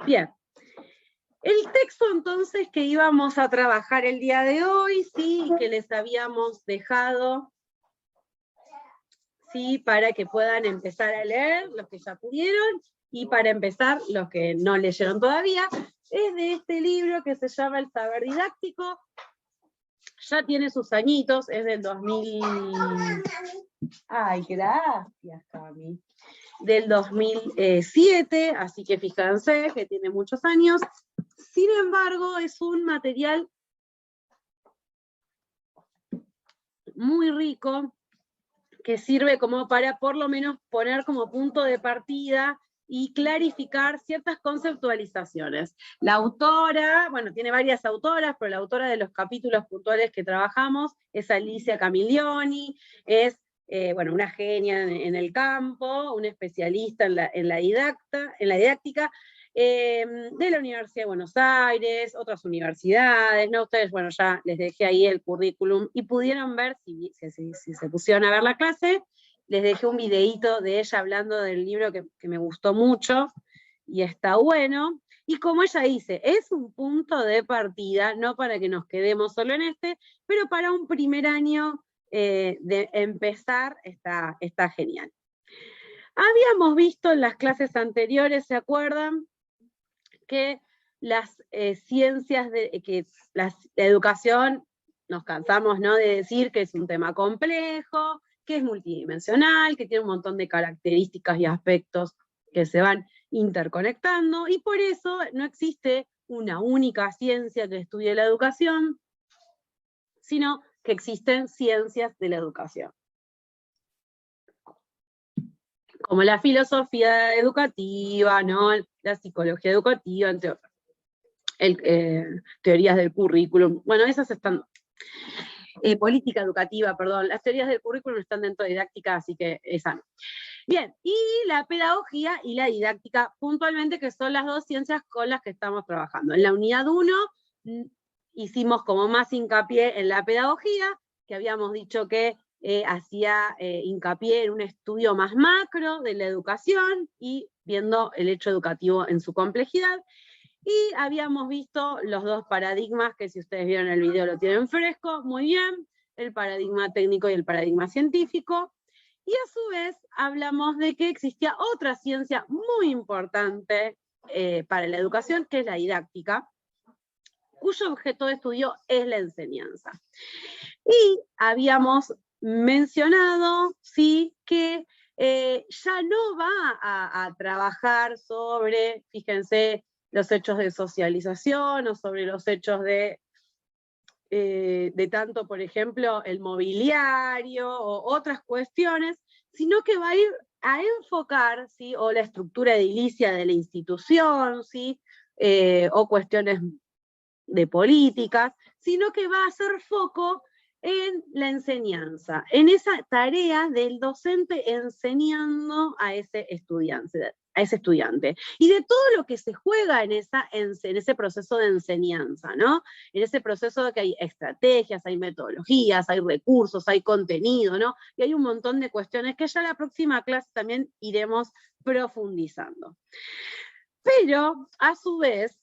Bien. El texto entonces que íbamos a trabajar el día de hoy, sí, que les habíamos dejado, sí, para que puedan empezar a leer, los que ya pudieron, y para empezar, los que no leyeron todavía, es de este libro que se llama El Saber Didáctico. Ya tiene sus añitos, es del 2000... Ay, gracias, Cami. Del 2007, así que fíjense que tiene muchos años. Sin embargo, es un material muy rico que sirve como para por lo menos poner como punto de partida y clarificar ciertas conceptualizaciones. La autora, bueno, tiene varias autoras, pero la autora de los capítulos puntuales que trabajamos es Alicia Camiglioni, es bueno, una genia en el campo, una especialista en la didáctica, de la Universidad de Buenos Aires, otras universidades, ¿no? Ustedes, bueno, ya les dejé ahí el currículum y pudieron ver, si se pusieron a ver la clase, les dejé un videíto de ella hablando del libro que me gustó mucho, y está bueno, y como ella dice, es un punto de partida, no para que nos quedemos solo en este, pero para un primer año de empezar está genial. Habíamos visto en las clases anteriores, ¿se acuerdan? Que las ciencias, que la educación, nos cansamos, ¿no?, de decir que es un tema complejo, que es multidimensional, que tiene un montón de características y aspectos que se van interconectando, y por eso no existe una única ciencia que estudie la educación, sino que existen ciencias de la educación, como la filosofía educativa, ¿no?, la psicología educativa, entre otras. Teorías del currículum, bueno, esas están, política educativa, perdón, las teorías del currículum están dentro de didáctica, así que esa no. Bien, y la pedagogía y la didáctica puntualmente, que son las dos ciencias con las que estamos trabajando. En la unidad 1 hicimos como más hincapié en la pedagogía, que habíamos dicho que hacía hincapié en un estudio más macro de la educación y viendo el hecho educativo en su complejidad. Y habíamos visto los dos paradigmas, que si ustedes vieron el video lo tienen fresco, muy bien, el paradigma técnico y el paradigma científico. Y a su vez hablamos de que existía otra ciencia muy importante para la educación, que es la didáctica, cuyo objeto de estudio es la enseñanza. Y habíamos mencionado, sí, que ya no va a trabajar sobre, fíjense, los hechos de socialización, o sobre los hechos de tanto, por ejemplo, el mobiliario, o otras cuestiones, sino que va a ir a enfocar, ¿sí?, o la estructura edilicia de la institución, ¿sí?, o cuestiones de políticas, sino que va a hacer foco en la enseñanza, en esa tarea del docente enseñando a ese estudiante, y de todo lo que se juega en ese proceso de enseñanza, ¿no? En ese proceso de que hay estrategias, hay metodologías, hay recursos, hay contenido, ¿no? Y hay un montón de cuestiones que ya en la próxima clase también iremos profundizando. Pero, a su vez,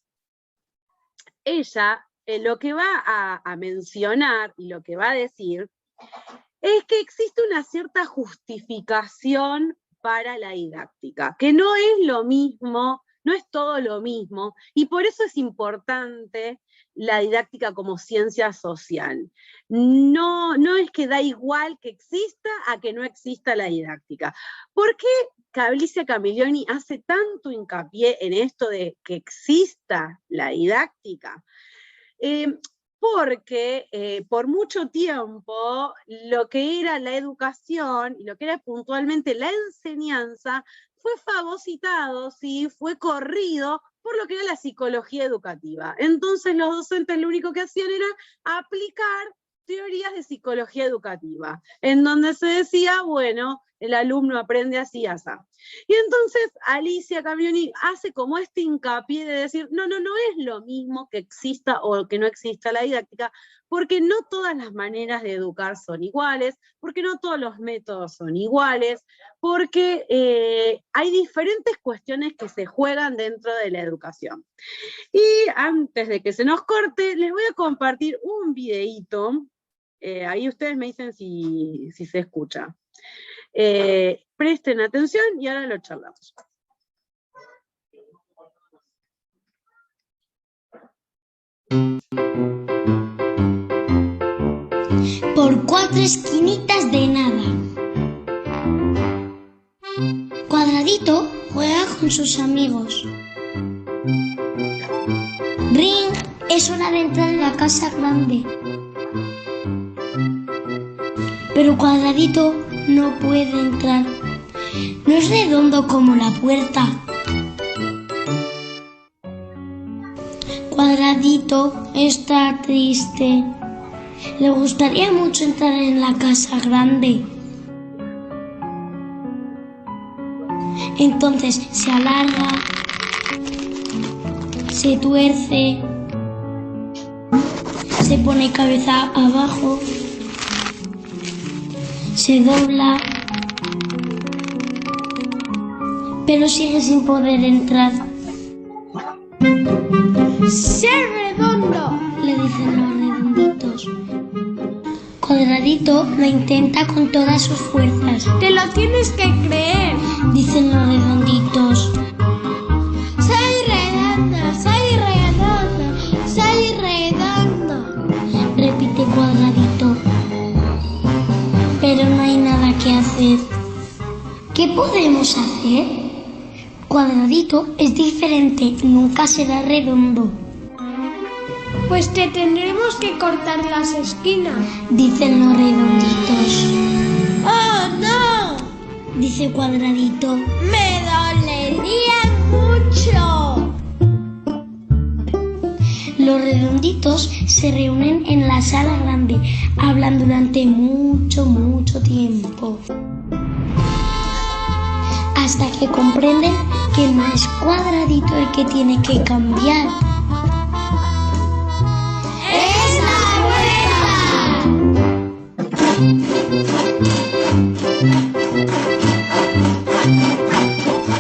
ella lo que va a mencionar y lo que va a decir es que existe una cierta justificación para la didáctica, que no es lo mismo, no es todo lo mismo, y por eso es importante la didáctica como ciencia social. No es que da igual que exista a que no exista la didáctica. ¿Por qué Alicia Camiglioni hace tanto hincapié en esto de que exista la didáctica? Porque por mucho tiempo lo que era la educación y lo que era puntualmente la enseñanza fue fagocitado, ¿sí?, fue corrido por lo que era la psicología educativa. Entonces los docentes lo único que hacían era aplicar teorías de psicología educativa, en donde se decía, bueno, el alumno aprende así, así. Y entonces Alicia Camioni hace como este hincapié de decir, no es lo mismo que exista o que no exista la didáctica, porque no todas las maneras de educar son iguales, porque no todos los métodos son iguales, porque hay diferentes cuestiones que se juegan dentro de la educación. Y antes de que se nos corte, les voy a compartir un videíto. Ahí ustedes me dicen si se escucha. Presten atención y ahora lo charlamos. Por 4 esquinitas de nada. Cuadradito juega con sus amigos. Ring, es hora de entrar en la casa grande. Pero Cuadradito no puede entrar. No es redondo como la puerta. Cuadradito está triste. Le gustaría mucho entrar en la casa grande. Entonces se alarga, se tuerce, se pone cabeza abajo, se dobla, pero sigue sin poder entrar. ¡Sé redondo!, le dicen los redonditos. Cuadradito lo intenta con todas sus fuerzas. ¡Te lo tienes que creer!, dicen los redonditos. ¡Soy redondo! ¡Soy redondo! ¡Soy redondo!, repite Cuadradito. Pero no hay nada que hacer. ¿Qué podemos hacer? Cuadradito es diferente, nunca será redondo. Pues te tendremos que cortar las esquinas, dicen los redonditos. ¡Oh, no!, dice Cuadradito. ¡Me dolería mucho! Los redonditos se reúnen en la sala grande, hablan durante mucho tiempo. Hasta que comprenden que no es Cuadradito el que tiene que cambiar. ¡Es la puerta!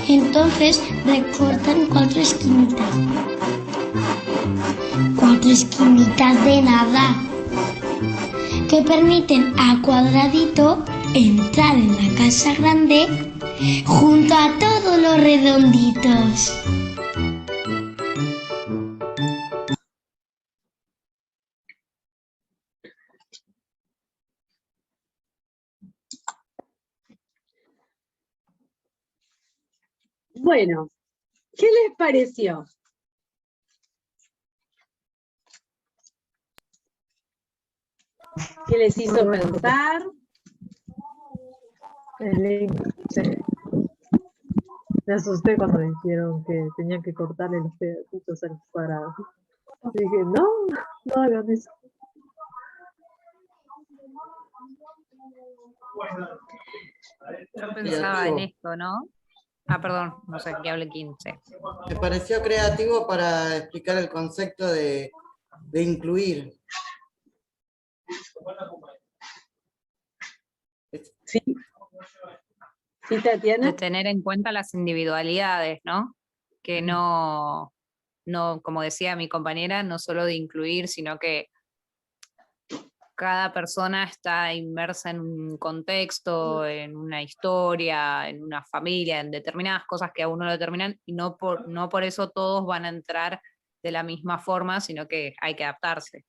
Entonces recortan 4 esquinitas. 4 esquinitas de nada, que permiten a Cuadradito entrar en la casa grande junto a todos los redonditos. Bueno, ¿qué les pareció? ¿Qué les hizo pensar? Sí. Me asusté cuando me dijeron que tenían que cortarle los pedacitos al cuadrado. Dije, no hagan eso. Yo pensaba en esto, ¿no? Ah, perdón, no sé, que hable 15. Me pareció creativo para explicar el concepto de incluir. Sí. ¿Sí, Tatiana? De tener en cuenta las individualidades, ¿no? Que no, como decía mi compañera, no solo de incluir, sino que cada persona está inmersa en un contexto, en una historia, en una familia, en determinadas cosas que a uno lo determinan, y no por eso todos van a entrar de la misma forma, sino que hay que adaptarse.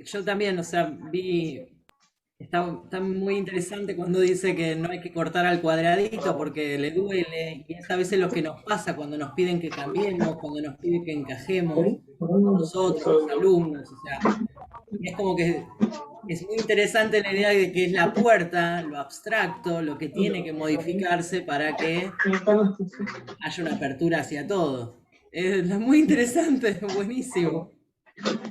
Yo también, o sea, está muy interesante cuando dice que no hay que cortar al cuadradito porque le duele, y es a veces lo que nos pasa cuando nos piden que cambiemos, cuando nos piden que encajemos, nosotros, los alumnos, o sea, es como que es muy interesante la idea de que es la puerta, lo abstracto, lo que tiene que modificarse para que haya una apertura hacia todo. Es muy interesante, buenísimo.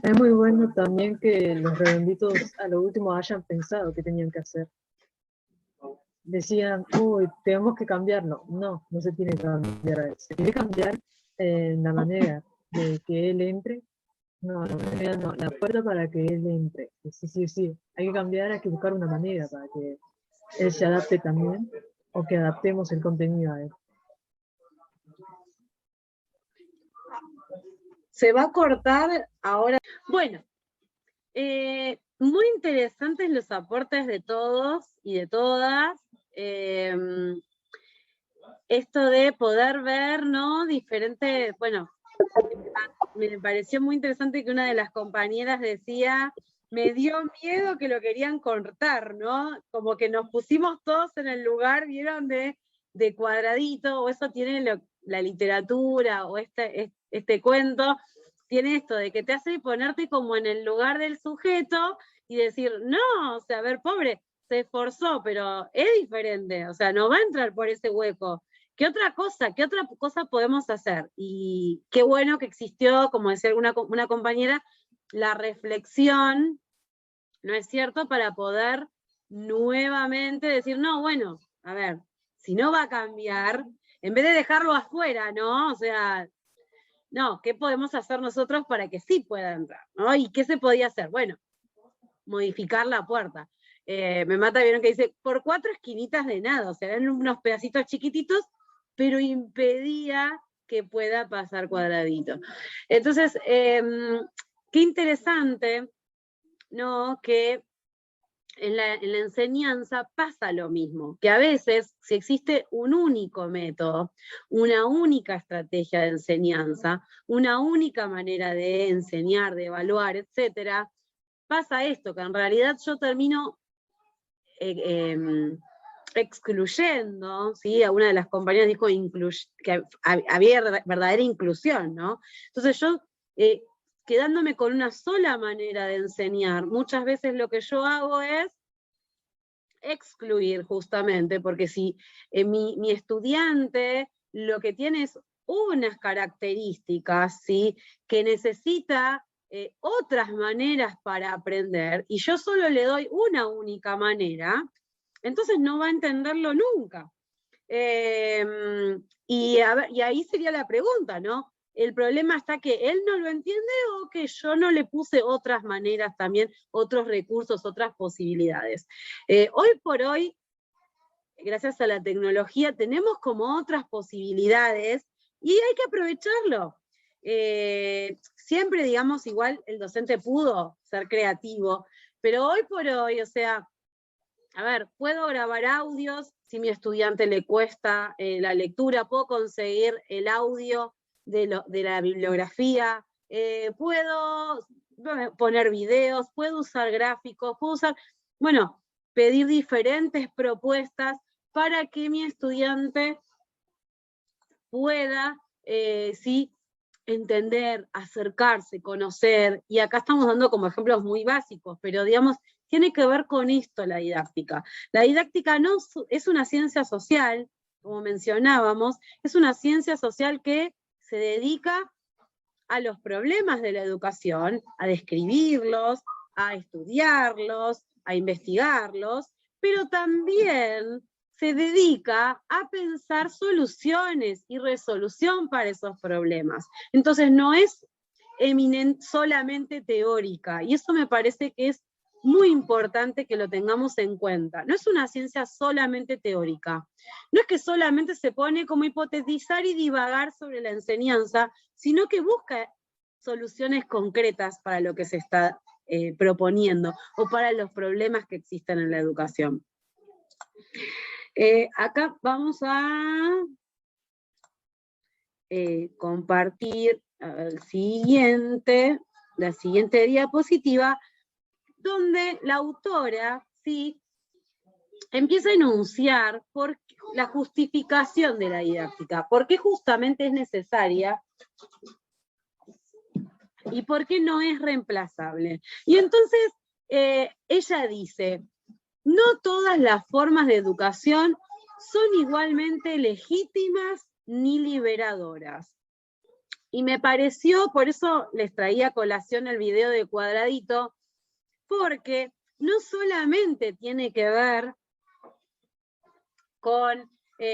Es muy bueno también que los redonditos a lo último hayan pensado qué tenían que hacer. Decían, uy, tenemos que cambiarlo. No, no se tiene que cambiar. Se tiene que cambiar la manera de que él entre. No, la manera no, la puerta para que él entre. Sí, sí, sí. Hay que cambiar, hay que buscar una manera para que él se adapte también, o que adaptemos el contenido a él. Se va a cortar ahora. Bueno, muy interesantes los aportes de todos y de todas. Esto de poder ver, ¿no? Diferentes, bueno, me pareció muy interesante que una de las compañeras decía, me dio miedo que lo querían cortar, ¿no? Como que nos pusimos todos en el lugar, ¿vieron? De cuadradito, o eso tiene la literatura, o este cuento, tiene esto de que te hace ponerte como en el lugar del sujeto y decir, no, o sea, a ver, pobre, se esforzó, pero es diferente, o sea, no va a entrar por ese hueco. ¿Qué otra cosa podemos hacer? Y qué bueno que existió, como decía una compañera, la reflexión, ¿no es cierto?, para poder nuevamente decir, no, bueno, a ver, si no va a cambiar, en vez de dejarlo afuera, ¿no? O sea, no, ¿qué podemos hacer nosotros para que sí pueda entrar? ¿No? ¿Y qué se podía hacer? Bueno, modificar la puerta. Me mata, vieron que dice, por 4 esquinitas de nada, o sea, eran unos pedacitos chiquititos, pero impedía que pueda pasar cuadradito. Entonces, qué interesante, ¿no? Que en la enseñanza pasa lo mismo, que a veces, si existe un único método, una única estrategia de enseñanza, una única manera de enseñar, de evaluar, etcétera, pasa esto, que en realidad yo termino excluyendo, ¿sí? Una de las compañeras dijo que había verdadera inclusión, ¿no? Entonces yo, quedándome con una sola manera de enseñar, muchas veces lo que yo hago es excluir justamente, porque si mi estudiante lo que tiene es unas características, ¿sí?, que necesita otras maneras para aprender, y yo solo le doy una única manera, entonces no va a entenderlo nunca. Y ahí sería la pregunta, ¿no? El problema está que él no lo entiende o que yo no le puse otras maneras también, otros recursos, otras posibilidades. Hoy por hoy, gracias a la tecnología, tenemos como otras posibilidades y hay que aprovecharlo. Siempre, digamos, igual el docente pudo ser creativo, pero hoy por hoy, o sea, a ver, puedo grabar audios, si a mi estudiante le cuesta la lectura, puedo conseguir el audio de la bibliografía, puedo poner videos, puedo usar gráficos, puedo usar, bueno, pedir diferentes propuestas para que mi estudiante pueda, sí, entender, acercarse, conocer, y acá estamos dando como ejemplos muy básicos, pero digamos, tiene que ver con esto la didáctica. La didáctica no es una ciencia social, como mencionábamos, es una ciencia social que se dedica a los problemas de la educación, a describirlos, a estudiarlos, a investigarlos, pero también se dedica a pensar soluciones y resolución para esos problemas. Entonces no es solamente teórica, y eso me parece que es muy importante que lo tengamos en cuenta. No es una ciencia solamente teórica. No es que solamente se pone como hipotetizar y divagar sobre la enseñanza, sino que busca soluciones concretas para lo que se está proponiendo o para los problemas que existen en la educación. Acá vamos a compartir la siguiente diapositiva, donde la autora, ¿sí?, empieza a enunciar la justificación de la didáctica, por qué justamente es necesaria y por qué no es reemplazable. Y entonces ella dice, no todas las formas de educación son igualmente legítimas ni liberadoras. Y me pareció, por eso les traía a colación el video de Cuadradito, porque no solamente tiene que ver con, y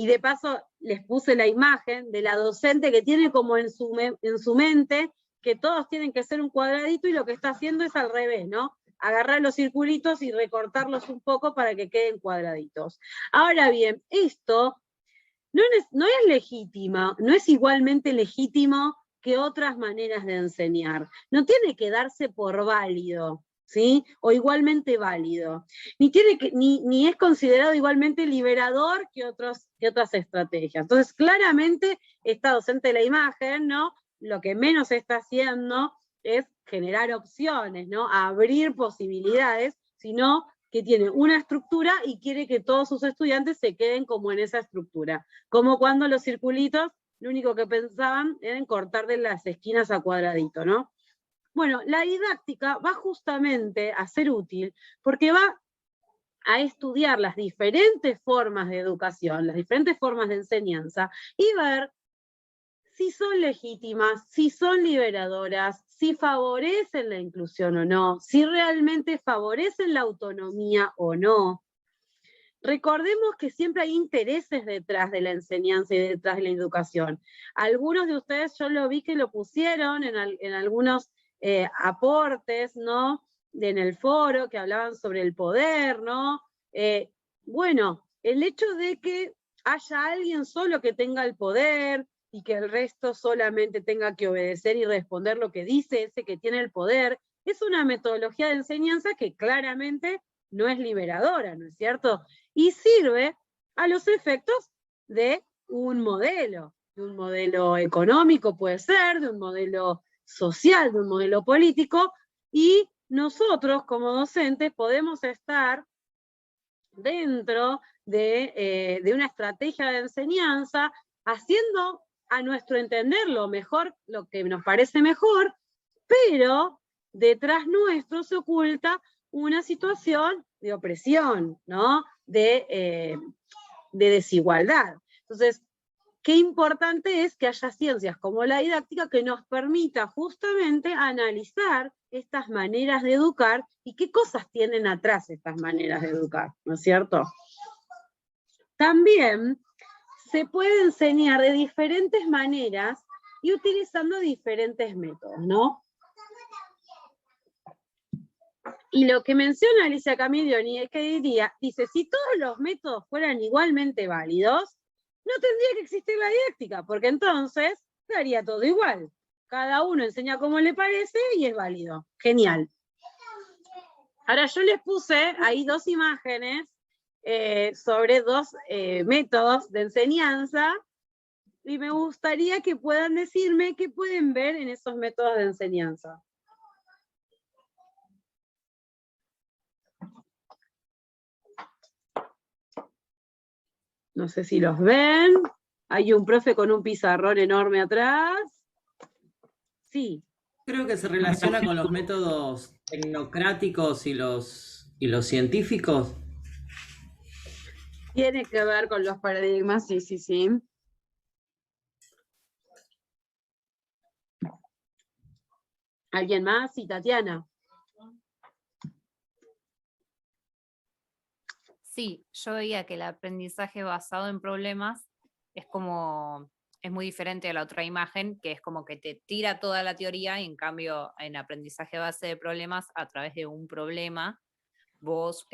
de paso les puse la imagen de la docente que tiene como en su mente que todos tienen que ser un cuadradito, y lo que está haciendo es al revés, ¿no? Agarrar los circulitos y recortarlos un poco para que queden cuadraditos. Ahora bien, esto no es legítima, no es igualmente legítimo que otras maneras de enseñar. No tiene que darse por válido, ¿sí? O igualmente válido. Ni es considerado igualmente liberador que otras estrategias. Entonces, claramente, esta docente de la imagen, ¿no? Lo que menos está haciendo es generar opciones, ¿no? Abrir posibilidades, sino que tiene una estructura y quiere que todos sus estudiantes se queden como en esa estructura. Como cuando los circulitos, lo único que pensaban era en cortar de las esquinas a cuadradito, ¿no? Bueno, la didáctica va justamente a ser útil porque va a estudiar las diferentes formas de educación, las diferentes formas de enseñanza, y ver si son legítimas, si son liberadoras, si favorecen la inclusión o no, si realmente favorecen la autonomía o no. Recordemos que siempre hay intereses detrás de la enseñanza y detrás de la educación. Algunos de ustedes yo lo vi que lo pusieron en algunos aportes, ¿no? En el foro, que hablaban sobre el poder, ¿no? Bueno, el hecho de que haya alguien solo que tenga el poder, y que el resto solamente tenga que obedecer y responder lo que dice ese que tiene el poder, es una metodología de enseñanza que claramente no es liberadora, ¿no es cierto? Y sirve a los efectos de un modelo económico puede ser, de un modelo social, de un modelo político, y nosotros como docentes podemos estar dentro de una estrategia de enseñanza, haciendo a nuestro entender lo que nos parece mejor, pero detrás nuestro se oculta una situación de opresión, ¿no? De desigualdad. Entonces, qué importante es que haya ciencias como la didáctica que nos permita justamente analizar estas maneras de educar y qué cosas tienen atrás estas maneras de educar, ¿no es cierto? También se puede enseñar de diferentes maneras y utilizando diferentes métodos, ¿no? Y lo que menciona Alicia Camiglioni es que dice, si todos los métodos fueran igualmente válidos, no tendría que existir la didáctica, porque entonces daría todo igual. Cada uno enseña como le parece y es válido. Genial. Ahora yo les puse ahí dos imágenes sobre dos métodos de enseñanza, y me gustaría que puedan decirme qué pueden ver en esos métodos de enseñanza. No sé si los ven. Hay un profe con un pizarrón enorme atrás. Sí. Creo que se relaciona con los métodos tecnocráticos y los científicos. Tiene que ver con los paradigmas, sí, sí, sí. ¿Alguien más? Sí, Tatiana. Sí, yo veía que el aprendizaje basado en problemas es muy diferente a la otra imagen, que es como que te tira toda la teoría, y en cambio en aprendizaje base de problemas, a través de un problema, vos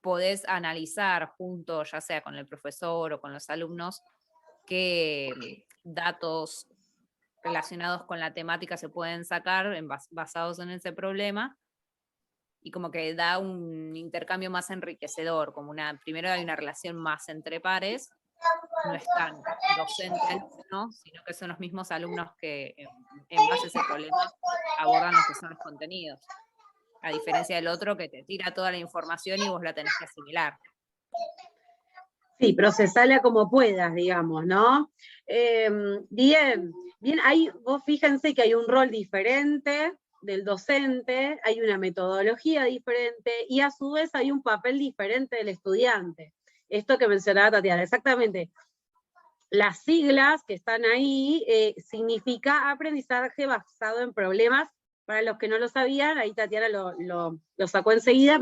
podés analizar junto, ya sea con el profesor o con los alumnos, qué datos relacionados con la temática se pueden sacar basados en ese problema, y como que da un intercambio más enriquecedor, primero hay una relación más entre pares, no es tan docente-alumno, sino que son los mismos alumnos que en base a ese problema abordan los que son los contenidos, a diferencia del otro que te tira toda la información y vos la tenés que asimilar. Sí, procesala como puedas, digamos, ¿no? Bien, vos fíjense que hay un rol diferente del docente, hay una metodología diferente, y a su vez hay un papel diferente del estudiante. Esto que mencionaba Tatiana, exactamente. las siglas que están ahí significa aprendizaje basado en problemas. Para los que no lo sabían, ahí Tatiana lo sacó enseguida,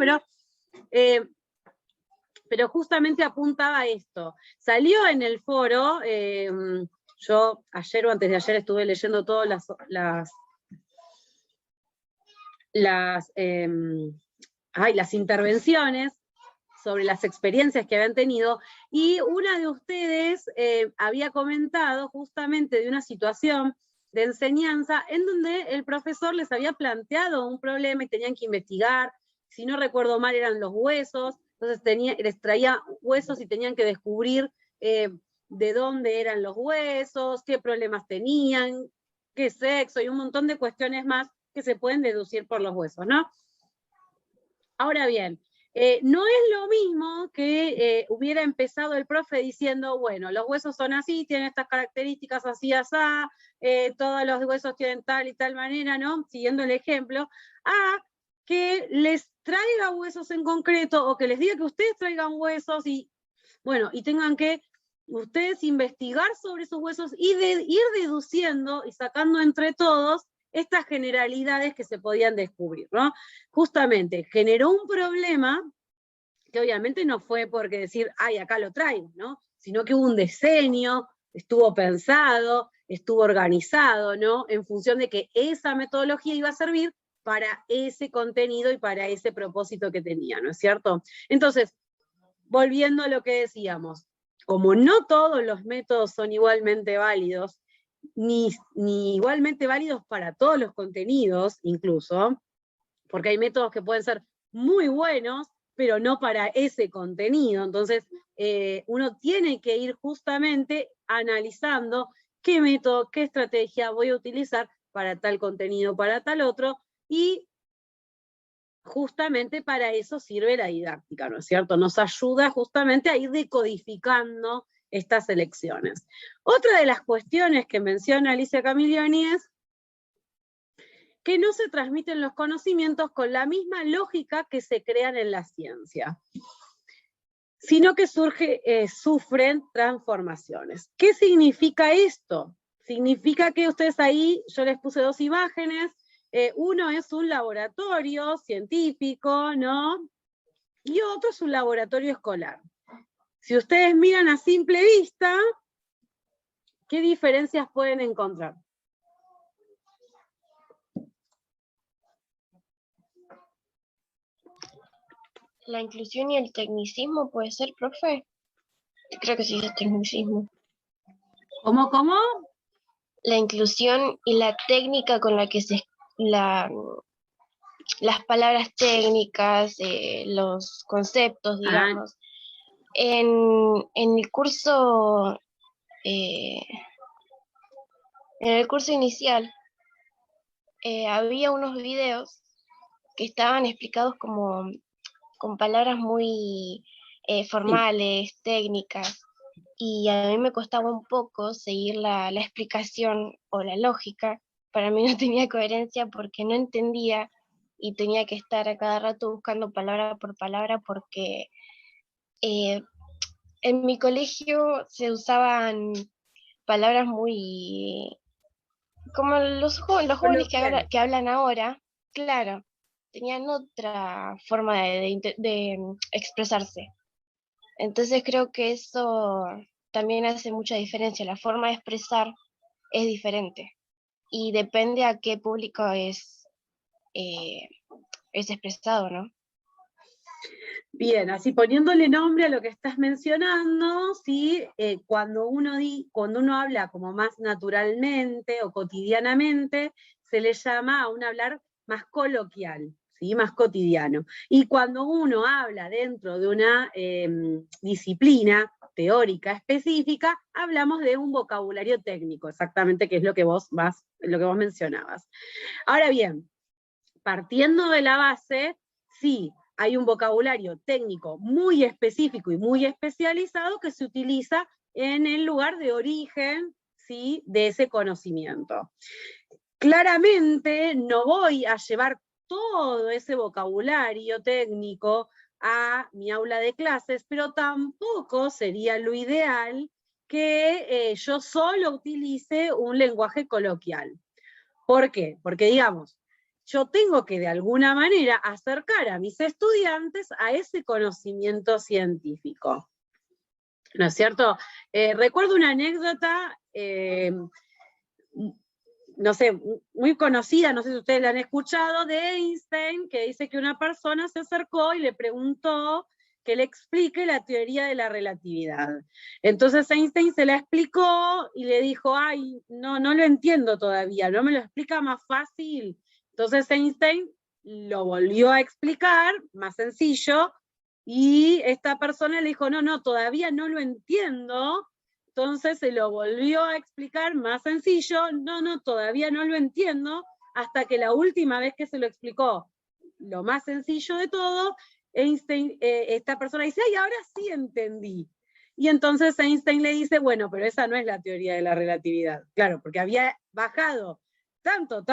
pero justamente apuntaba a esto. Salió en el foro, yo ayer o antes de ayer estuve leyendo todas las intervenciones sobre las experiencias que habían tenido, y una de ustedes había comentado justamente de una situación de enseñanza en donde el profesor les había planteado un problema y tenían que investigar, si no recuerdo mal eran los huesos, entonces les traía huesos y tenían que descubrir de dónde eran los huesos, qué problemas tenían, qué sexo y un montón de cuestiones más que se pueden deducir por los huesos, ¿no? Ahora bien, no es lo mismo que hubiera empezado el profe diciendo, bueno, los huesos son así, tienen estas características así, asá, todos los huesos tienen tal y tal manera, ¿no? Siguiendo el ejemplo, a que les traiga huesos en concreto, o que les diga que ustedes traigan huesos, y bueno, y tengan que ustedes investigar sobre esos huesos y ir deduciendo y sacando entre todos estas generalidades que se podían descubrir, ¿no? Justamente generó un problema que obviamente no fue porque decir, ay, acá lo traigo, ¿no? Sino que hubo un diseño, estuvo pensado, estuvo organizado, ¿no? En función de que esa metodología iba a servir para ese contenido y para ese propósito que tenía, ¿no es cierto? Entonces, volviendo a lo que decíamos, como no todos los métodos son igualmente válidos, ni igualmente válidos para todos los contenidos, incluso, porque hay métodos que pueden ser muy buenos, pero no para ese contenido. Entonces, uno tiene que ir justamente analizando qué método, qué estrategia voy a utilizar para tal contenido, para tal otro, y justamente para eso sirve la didáctica, ¿no es cierto? Nos ayuda justamente a ir decodificando estas elecciones. Otra de las cuestiones que menciona Alicia Camiglioni es que no se transmiten los conocimientos con la misma lógica que se crean en la ciencia, sino que sufren transformaciones. ¿Qué significa esto? Significa que ustedes ahí, yo les puse dos imágenes, uno es un laboratorio científico, ¿no? Y otro es un laboratorio escolar. Si ustedes miran a simple vista, ¿qué diferencias pueden encontrar? La inclusión y el tecnicismo puede ser, profe. Creo que sí es tecnicismo. ¿Cómo? La inclusión y la técnica con la que las palabras técnicas, los conceptos, digamos. En el curso inicial había unos videos que estaban explicados como con palabras muy formales, técnicas, y a mí me costaba un poco seguir la explicación o la lógica. Para mí no tenía coherencia porque no entendía y tenía que estar a cada rato buscando palabra por palabra porque en mi colegio se usaban palabras muy... como los jóvenes que hablan ahora, claro, tenían otra forma de expresarse. Entonces creo que eso también hace mucha diferencia. La forma de expresar es diferente y depende a qué público es expresado, ¿no? Bien, así poniéndole nombre a lo que estás mencionando, ¿sí? Cuando uno habla como más naturalmente o cotidianamente, se le llama a un hablar más coloquial, ¿sí? Más cotidiano. Y cuando uno habla dentro de una disciplina teórica específica, hablamos de un vocabulario técnico, exactamente, que es lo que vos mencionabas. Ahora bien, partiendo de la base, sí, hay un vocabulario técnico muy específico y muy especializado que se utiliza en el lugar de origen, ¿sí?, de ese conocimiento. Claramente no voy a llevar todo ese vocabulario técnico a mi aula de clases, pero tampoco sería lo ideal que yo solo utilice un lenguaje coloquial. ¿Por qué? Porque, digamos, yo tengo que de alguna manera acercar a mis estudiantes a ese conocimiento científico. ¿No es cierto? Recuerdo una anécdota, no sé, muy conocida, no sé si ustedes la han escuchado, de Einstein, que dice que una persona se acercó y le preguntó que le explique la teoría de la relatividad. Entonces Einstein se la explicó y le dijo, ay, no lo entiendo todavía, ¿no me lo explica más fácil? Entonces Einstein lo volvió a explicar, más sencillo, y esta persona le dijo, no, todavía no lo entiendo. Entonces se lo volvió a explicar más sencillo, no, todavía no lo entiendo, hasta que la última vez que se lo explicó, lo más sencillo de todo, Einstein, esta persona dice, ay, ahora sí entendí. Y entonces Einstein le dice, bueno, pero esa no es la teoría de la relatividad. Claro, porque había bajado tanto,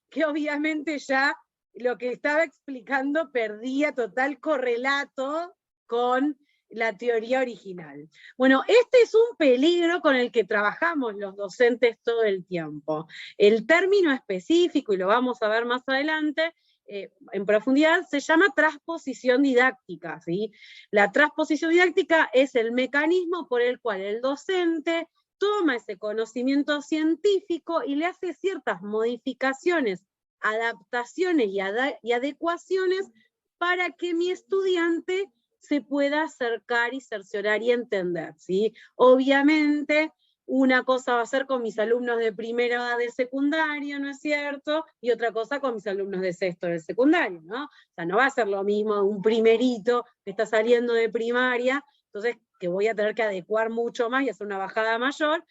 que obviamente ya lo que estaba explicando perdía total correlato con la teoría original. Bueno, este es un peligro con el que trabajamos los docentes todo el tiempo. El término específico, y lo vamos a ver más adelante, en profundidad, se llama transposición didáctica, ¿sí? La transposición didáctica es el mecanismo por el cual el docente toma ese conocimiento científico y le hace ciertas modificaciones, adaptaciones y adecuaciones para que mi estudiante se pueda acercar y cerciorar y entender, ¿sí? Obviamente, una cosa va a ser con mis alumnos de primero de secundario, ¿no es cierto? Y otra cosa con mis alumnos de sexto de secundario, ¿no? O sea, no va a ser lo mismo un primerito que está saliendo de primaria, entonces que voy a tener que adecuar mucho más y hacer una bajada mayor,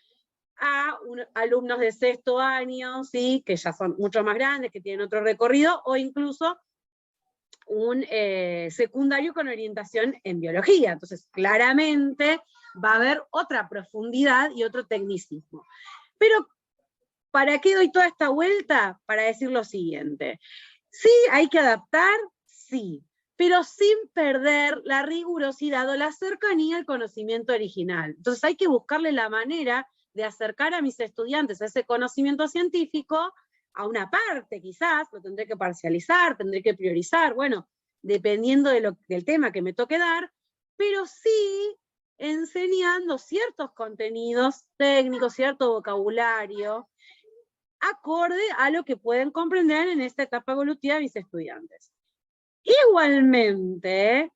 a alumnos de sexto año, ¿sí? Que ya son mucho más grandes, que tienen otro recorrido, o incluso un secundario con orientación en biología. Entonces, claramente va a haber otra profundidad y otro tecnicismo. Pero, ¿para qué doy toda esta vuelta? Para decir lo siguiente. Sí, hay que adaptar, sí, pero sin perder la rigurosidad o la cercanía al conocimiento original. Entonces hay que buscarle la manera de acercar a mis estudiantes a ese conocimiento científico, a una parte quizás, lo tendré que parcializar, tendré que priorizar, bueno, dependiendo del tema que me toque dar, pero sí enseñando ciertos contenidos técnicos, cierto vocabulario, acorde a lo que pueden comprender en esta etapa evolutiva mis estudiantes. Igualmente,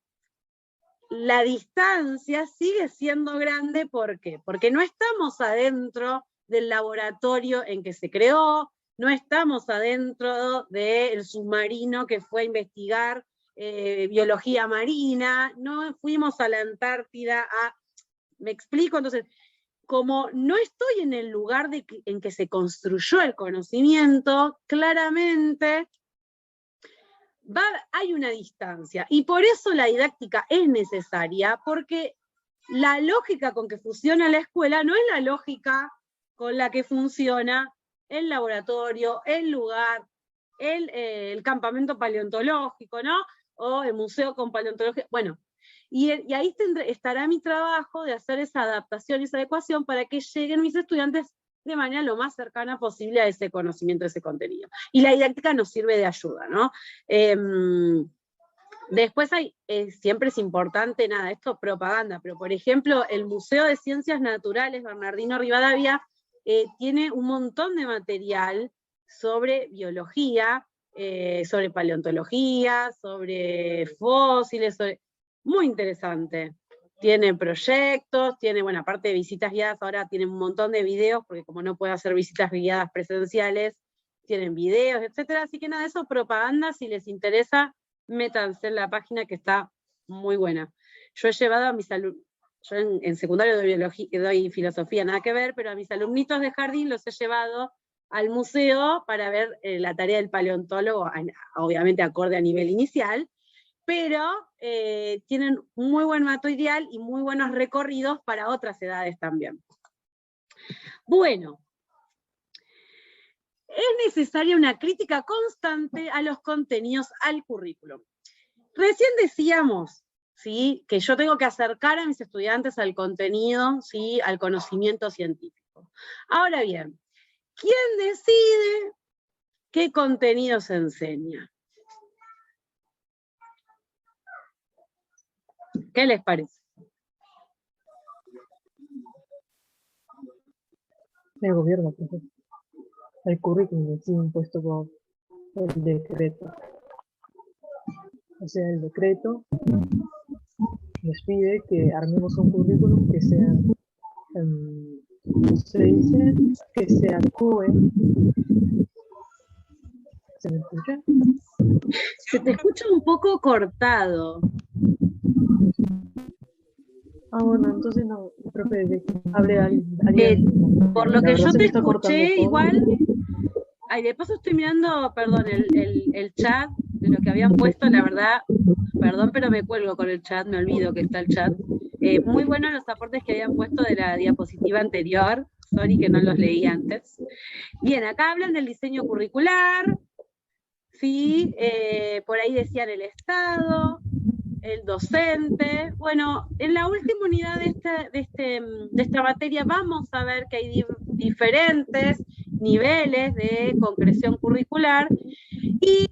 la distancia sigue siendo grande, ¿por qué? Porque no estamos adentro del laboratorio en que se creó, no estamos adentro del submarino que fue a investigar biología marina, no fuimos a la Antártida ¿me explico? Entonces, como no estoy en el lugar en que se construyó el conocimiento, claramente hay una distancia, y por eso la didáctica es necesaria, porque la lógica con que funciona la escuela no es la lógica con la que funciona el laboratorio, el lugar, el campamento paleontológico, ¿no? O el museo con paleontología, bueno, y ahí estará mi trabajo de hacer esa adaptación y esa adecuación para que lleguen mis estudiantes de manera lo más cercana posible a ese conocimiento, a ese contenido. Y la didáctica nos sirve de ayuda, ¿no? Después siempre es importante, nada, esto es propaganda, pero por ejemplo, el Museo de Ciencias Naturales Bernardino Rivadavia tiene un montón de material sobre biología, sobre paleontología, sobre fósiles, muy interesante. Tiene proyectos, tiene, bueno, aparte de visitas guiadas, ahora tiene un montón de videos, porque como no puede hacer visitas guiadas presenciales, tienen videos, etcétera. Así que nada, eso es propaganda, si les interesa, métanse en la página que está muy buena. Yo he llevado a mis alumnos, yo en secundario doy biología, doy filosofía, nada que ver, pero a mis alumnitos de jardín los he llevado al museo para ver la tarea del paleontólogo, obviamente acorde a nivel inicial, pero tienen muy buen material y muy buenos recorridos para otras edades también. Bueno, es necesaria una crítica constante a los contenidos, al currículum. Recién decíamos, ¿sí? Que yo tengo que acercar a mis estudiantes al contenido, ¿sí? Al conocimiento científico. Ahora bien, ¿quién decide qué contenido se enseña? ¿Qué les parece? El gobierno, profesor. El currículum es impuesto por el decreto. O sea, el decreto nos pide que armemos un currículum que sea, ¿cómo se dice? Que se adecue. ¿Se me escucha? Se te escucha un poco cortado. Bueno, entonces no, profe, hable alguien. Por lo que yo te escuché, igual, ay, de paso estoy mirando, perdón, el chat de lo que habían puesto, la verdad, perdón, pero me cuelgo con el chat, me olvido que está el chat. Muy buenos los aportes que habían puesto de la diapositiva anterior, sorry que no los leí antes. Bien, acá hablan del diseño curricular, ¿sí? Por ahí decían el Estado, el docente. Bueno, en la última unidad de esta materia vamos a ver que hay diferentes niveles de concreción curricular y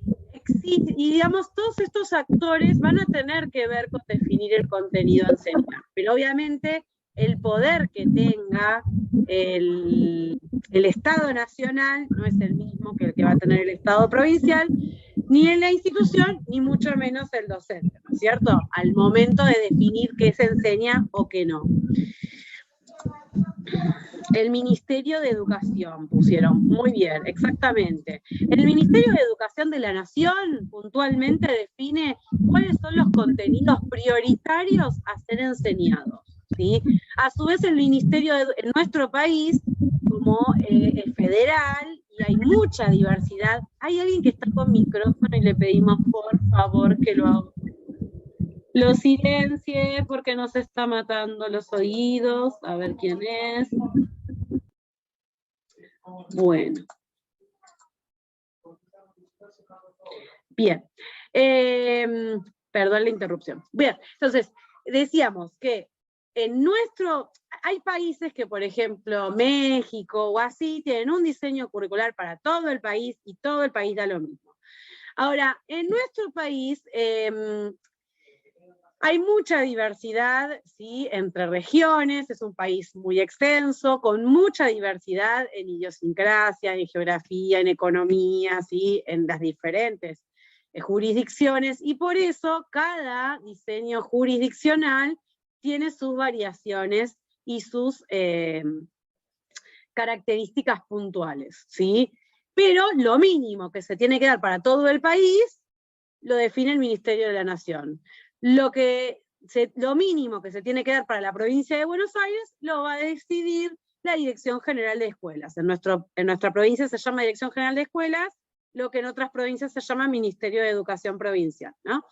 digamos, todos estos actores van a tener que ver con definir el contenido a enseñar, pero obviamente el poder que tenga el Estado nacional no es el mismo que el que va a tener el Estado provincial, ni en la institución, ni mucho menos el docente, ¿no es cierto? Al momento de definir qué se enseña o qué no. El Ministerio de Educación pusieron, muy bien, exactamente. El Ministerio de Educación de la Nación puntualmente define cuáles son los contenidos prioritarios a ser enseñados, ¿sí? A su vez el Ministerio en nuestro país, como federal, y hay mucha diversidad. Hay alguien que está con micrófono y le pedimos por favor que lo silencie porque nos está matando los oídos. A ver quién es. Bueno. Bien. Perdón la interrupción. Bien, entonces, decíamos que hay países que, por ejemplo, México o así, tienen un diseño curricular para todo el país y todo el país da lo mismo. Ahora, en nuestro país hay mucha diversidad, ¿sí? Entre regiones, es un país muy extenso, con mucha diversidad en idiosincrasia, en geografía, en economía, ¿sí? En las diferentes jurisdicciones, y por eso cada diseño jurisdiccional tiene sus variaciones y sus características puntuales, ¿sí? Pero lo mínimo que se tiene que dar para todo el país lo define el Ministerio de la Nación. Lo mínimo que se tiene que dar para la provincia de Buenos Aires lo va a decidir la Dirección General de Escuelas. En nuestra provincia se llama Dirección General de Escuelas, lo que en otras provincias se llama Ministerio de Educación Provincial, ¿no?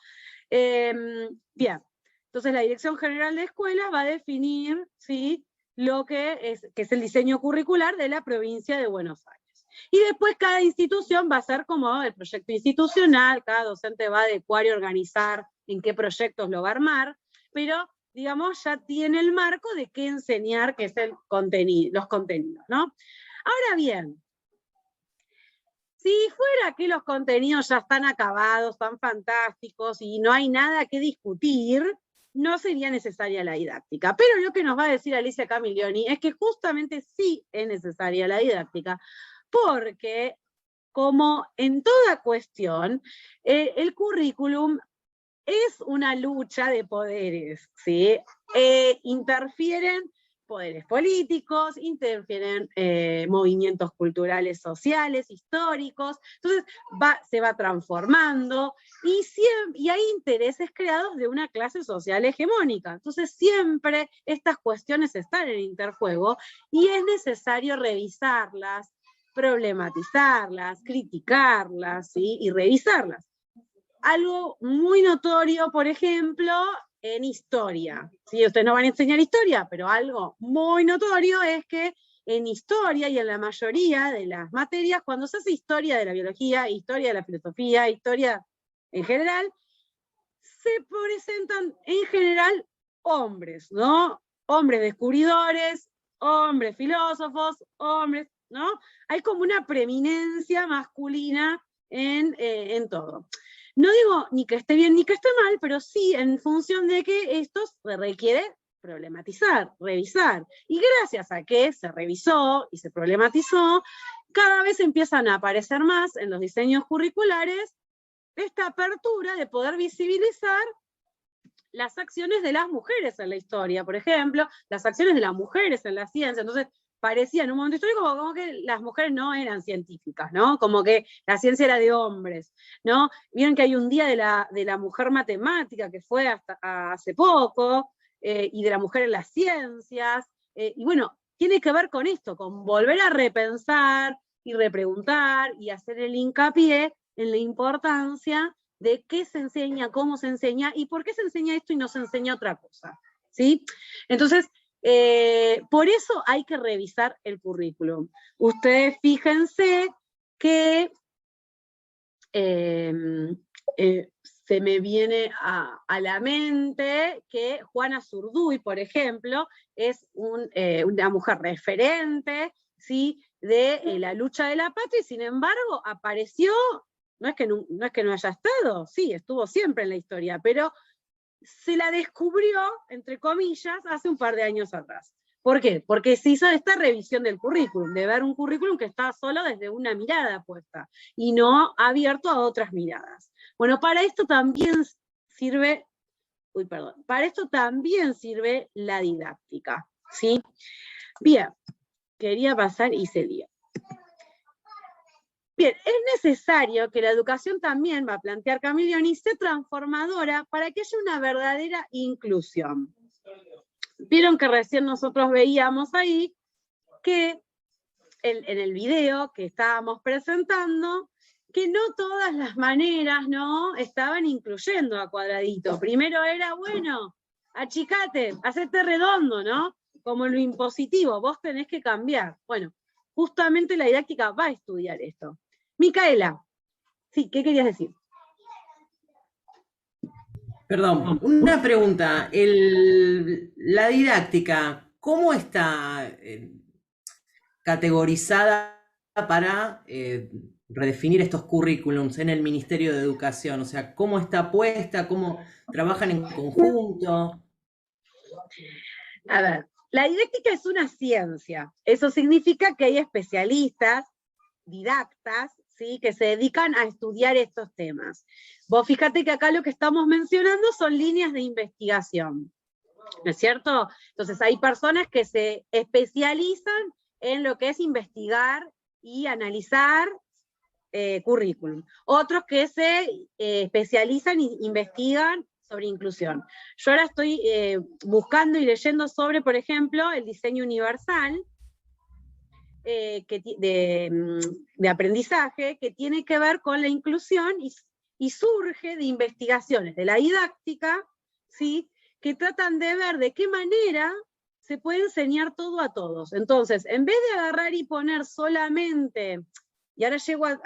Bien, entonces la Dirección General de Escuelas va a definir, ¿sí? Lo que es el diseño curricular de la provincia de Buenos Aires. Y después cada institución va a ser como el proyecto institucional, cada docente va a adecuar y organizar en qué proyectos lo va a armar, pero digamos ya tiene el marco de qué enseñar, que es los contenidos, ¿no? Ahora bien, si fuera que los contenidos ya están acabados, están fantásticos y no hay nada que discutir, no sería necesaria la didáctica. Pero lo que nos va a decir Alicia Camillioni es que justamente sí es necesaria la didáctica, porque como en toda cuestión, el currículum es una lucha de poderes, ¿sí? Interfieren poderes políticos, interfieren movimientos culturales, sociales, históricos, entonces se va transformando, y hay intereses creados de una clase social hegemónica, entonces siempre estas cuestiones están en interjuego, y es necesario revisarlas, problematizarlas, criticarlas, ¿sí? Y revisarlas. Algo muy notorio, por ejemplo, en historia. ¿Sí? Ustedes no van a enseñar historia, pero algo muy notorio es que en historia y en la mayoría de las materias, cuando se hace historia de la biología, historia de la filosofía, historia en general, se presentan en general hombres, ¿no? Hombres descubridores, hombres filósofos, hombres, ¿no? Hay como una preeminencia masculina en todo. No digo ni que esté bien ni que esté mal, pero sí en función de que esto se requiere problematizar, revisar. Y gracias a que se revisó y se problematizó, cada vez empiezan a aparecer más en los diseños curriculares esta apertura de poder visibilizar las acciones de las mujeres en la historia, por ejemplo, las acciones de las mujeres en la ciencia. Entonces, parecía en un momento histórico como que las mujeres no eran científicas, ¿no? Como que la ciencia era de hombres, ¿no? Vieron que hay un día de la mujer matemática que fue hasta hace poco, y de la mujer en las ciencias, y bueno, tiene que ver con esto, con volver a repensar y repreguntar y hacer el hincapié en la importancia de qué se enseña, cómo se enseña, y por qué se enseña esto y no se enseña otra cosa, ¿sí? Entonces, por eso hay que revisar el currículum. Ustedes fíjense que se me viene a la mente que Juana Zurduy, por ejemplo, es una mujer referente, ¿sí?, de la lucha de la patria, y sin embargo apareció, no es que no haya estado, sí, estuvo siempre en la historia, pero se la descubrió, entre comillas, hace un par de años atrás. ¿Por qué? Porque se hizo esta revisión del currículum, de ver un currículum que está solo desde una mirada puesta, y no abierto a otras miradas. Bueno, para esto también sirve, para esto también sirve la didáctica, ¿sí? Bien, quería pasar y seguía. Bien, es necesario que la educación también, va a plantear Camiglioni, sea transformadora para que haya una verdadera inclusión. Vieron que recién nosotros veíamos ahí que en el video que estábamos presentando, que no todas las maneras, ¿no?, estaban incluyendo a Cuadradito. Primero era, bueno, achicate, hacete redondo, ¿no? Como lo impositivo, vos tenés que cambiar. Bueno, justamente la didáctica va a estudiar esto. Micaela, sí, ¿qué querías decir? Perdón, una pregunta. La didáctica, ¿cómo está categorizada para redefinir estos currículums en el Ministerio de Educación? O sea, ¿cómo está puesta? ¿Cómo trabajan en conjunto? A ver, la didáctica es una ciencia. Eso significa que hay especialistas, didactas, ¿sí?, que se dedican a estudiar estos temas. Vos fíjate que acá lo que estamos mencionando son líneas de investigación, ¿no es cierto? Entonces hay personas que se especializan en lo que es investigar y analizar currículum. Otros que se especializan e investigan sobre inclusión. Yo ahora estoy buscando y leyendo sobre, por ejemplo, el diseño universal, de aprendizaje, que tiene que ver con la inclusión y surge de investigaciones de la didáctica, ¿sí?, que tratan de ver de qué manera se puede enseñar todo a todos. Entonces, en vez de agarrar y poner solamente, y ahora llego a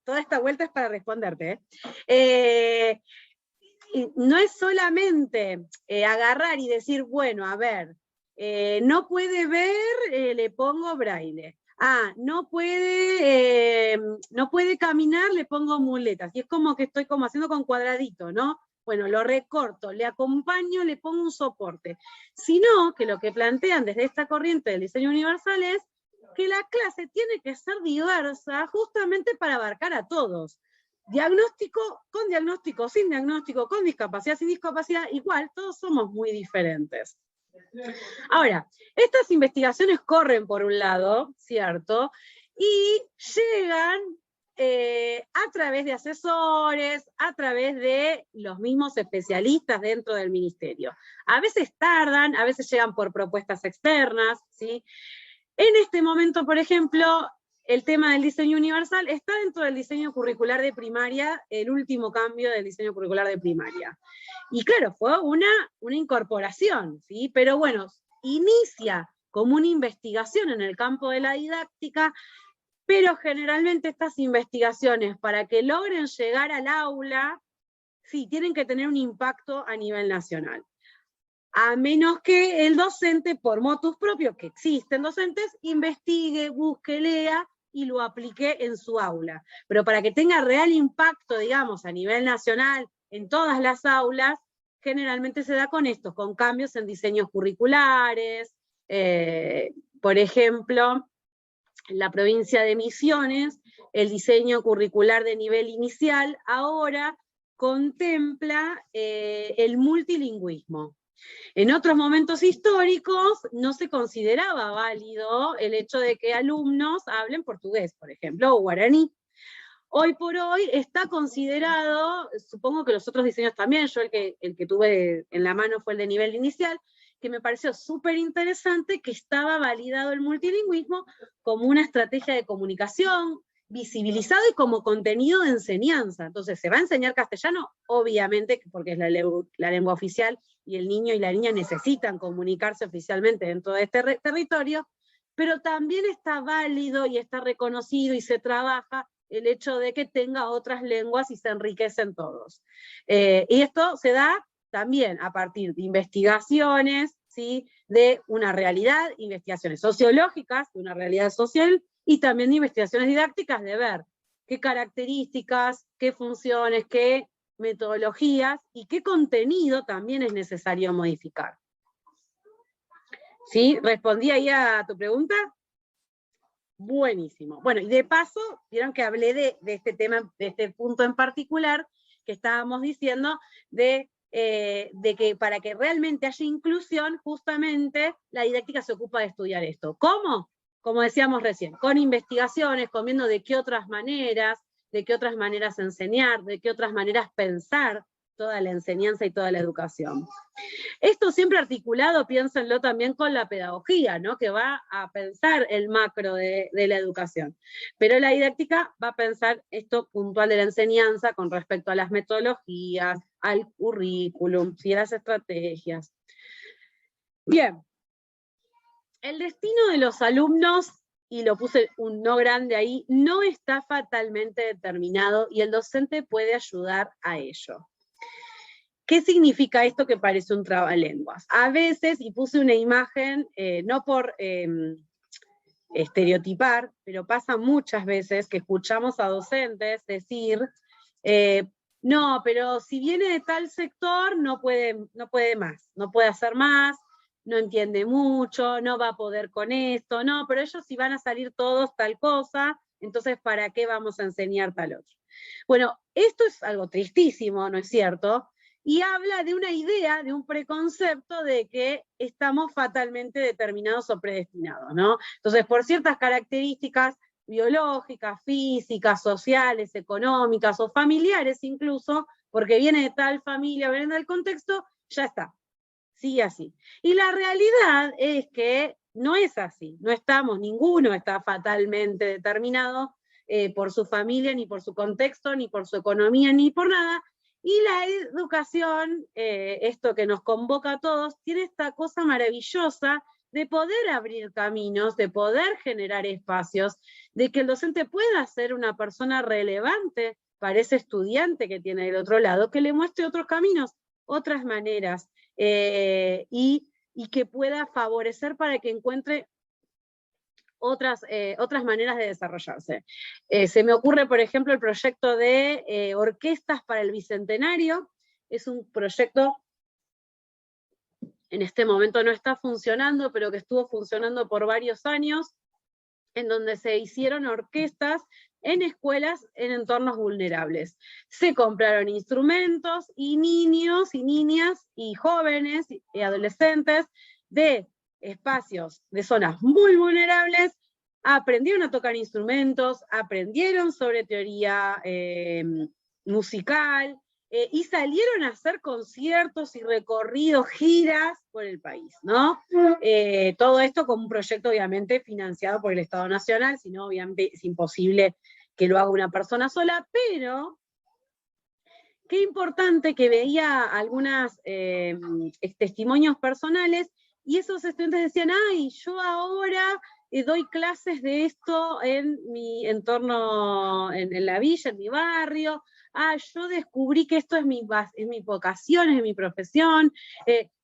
toda esta vuelta es para responderte, no es solamente agarrar y decir, bueno, a ver, no puede ver, le pongo braille. Ah, no puede caminar, le pongo muletas. Y es como que estoy como haciendo con cuadradito, ¿no? Bueno, lo recorto, le acompaño, le pongo un soporte. Sino que lo que plantean desde esta corriente del diseño universal es que la clase tiene que ser diversa justamente para abarcar a todos. Diagnóstico, sin diagnóstico, con discapacidad, sin discapacidad, igual, todos somos muy diferentes. Ahora, estas investigaciones corren por un lado, ¿cierto? Y llegan a través de asesores, a través de los mismos especialistas dentro del ministerio. A veces tardan, a veces llegan por propuestas externas, ¿sí? En este momento, por ejemplo, el tema del diseño universal está dentro del diseño curricular de primaria, el último cambio del diseño curricular de primaria. Y claro, fue una incorporación, ¿sí? Pero bueno, inicia como una investigación en el campo de la didáctica, pero generalmente estas investigaciones, para que logren llegar al aula, sí, tienen que tener un impacto a nivel nacional. A menos que el docente, por motus propio, que existen docentes, investigue, busque, lea y lo aplique en su aula. Pero para que tenga real impacto, digamos, a nivel nacional, en todas las aulas, generalmente se da con esto, con cambios en diseños curriculares. Por ejemplo, en la provincia de Misiones, el diseño curricular de nivel inicial ahora contempla el multilingüismo. En otros momentos históricos no se consideraba válido el hecho de que alumnos hablen portugués, por ejemplo, o guaraní. Hoy por hoy está considerado, supongo que los otros diseños también, yo el que tuve en la mano fue el de nivel inicial, que me pareció súper interesante, que estaba validado el multilingüismo como una estrategia de comunicación, visibilizado y como contenido de enseñanza. Entonces, ¿se va a enseñar castellano? Obviamente, porque es la lengua oficial, y el niño y la niña necesitan comunicarse oficialmente dentro de este territorio, pero también está válido y está reconocido y se trabaja el hecho de que tenga otras lenguas y se enriquecen todos. Y esto se da también a partir de investigaciones, ¿sí?, de una realidad, investigaciones sociológicas, de una realidad social, y también de investigaciones didácticas, de ver qué características, qué funciones, qué metodologías y qué contenido también es necesario modificar. ¿Sí? ¿Respondí ahí a tu pregunta? Buenísimo. Bueno, y de paso, vieron que hablé de este tema, de este punto en particular, que estábamos diciendo, de que para que realmente haya inclusión, justamente la didáctica se ocupa de estudiar esto. ¿Cómo? Como decíamos recién, con investigaciones, con viendo de qué otras maneras enseñar, de qué otras maneras pensar toda la enseñanza y toda la educación. Esto siempre articulado, piénsenlo también con la pedagogía, ¿no?, que va a pensar el macro de la educación. Pero la didáctica va a pensar esto puntual de la enseñanza con respecto a las metodologías, al currículum, y a las estrategias. Bien. El destino de los alumnos, y lo puse un no grande ahí, no está fatalmente determinado y el docente puede ayudar a ello. ¿Qué significa esto que parece un trabalenguas? A veces, y puse una imagen, no por estereotipar, pero pasa muchas veces que escuchamos a docentes decir, no, pero si viene de tal sector no puede más, no puede hacer más, no entiende mucho, no va a poder con esto, no, pero ellos si van a salir todos tal cosa, entonces ¿para qué vamos a enseñar tal otro? Bueno, esto es algo tristísimo, ¿no es cierto? Y habla de una idea, de un preconcepto de que estamos fatalmente determinados o predestinados, ¿no? Entonces, por ciertas características biológicas, físicas, sociales, económicas o familiares incluso, porque viene de tal familia, viene del contexto, ya está. Sigue así. Y la realidad es que no es así, ninguno está fatalmente determinado por su familia, ni por su contexto, ni por su economía, ni por nada, y la educación, esto que nos convoca a todos, tiene esta cosa maravillosa de poder abrir caminos, de poder generar espacios, de que el docente pueda ser una persona relevante para ese estudiante que tiene del otro lado, que le muestre otros caminos, otras maneras, y que pueda favorecer para que encuentre otras maneras de desarrollarse. Se me ocurre, por ejemplo, el proyecto de orquestas para el Bicentenario. Es un proyecto, en este momento no está funcionando, pero que estuvo funcionando por varios años, en donde se hicieron orquestas en escuelas en entornos vulnerables. Se compraron instrumentos y niños y niñas y jóvenes y adolescentes de espacios, de zonas muy vulnerables, aprendieron a tocar instrumentos, aprendieron sobre teoría musical, y salieron a hacer conciertos y recorridos, giras por el país, ¿no? Todo esto con un proyecto obviamente financiado por el Estado Nacional, si no obviamente es imposible que lo haga una persona sola, pero qué importante que veía algunos testimonios personales, y esos estudiantes decían, ay, yo ahora doy clases de esto en mi entorno, en la villa, en mi barrio, yo descubrí que esto es mi vocación, es mi profesión,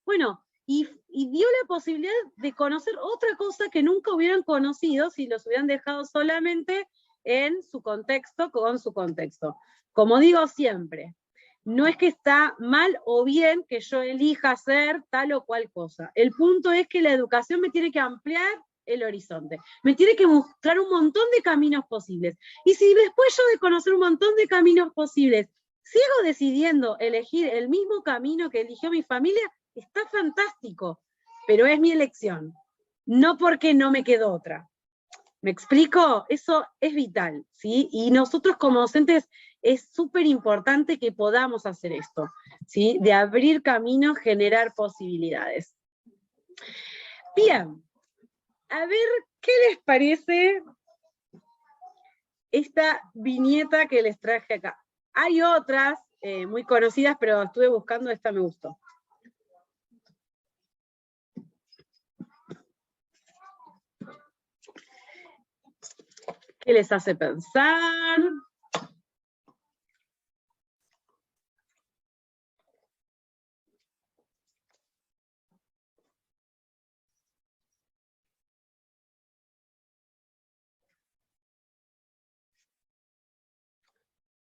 bueno, y dio la posibilidad de conocer otra cosa que nunca hubieran conocido si los hubieran dejado solamente en su contexto, con su contexto. Como digo siempre, no es que está mal o bien que yo elija hacer tal o cual cosa. El punto es que la educación me tiene que ampliar el horizonte. Me tiene que mostrar un montón de caminos posibles. Y si después yo de conocer un montón de caminos posibles, sigo decidiendo elegir el mismo camino que eligió mi familia, está fantástico. Pero es mi elección. No porque no me quedó otra. ¿Me explico? Eso es vital, ¿sí? Y nosotros como docentes es súper importante que podamos hacer esto, ¿sí? De abrir caminos, generar posibilidades. Bien, a ver, ¿qué les parece esta viñeta que les traje acá? Hay otras muy conocidas, pero estuve buscando, esta me gustó. ¿Qué les hace pensar?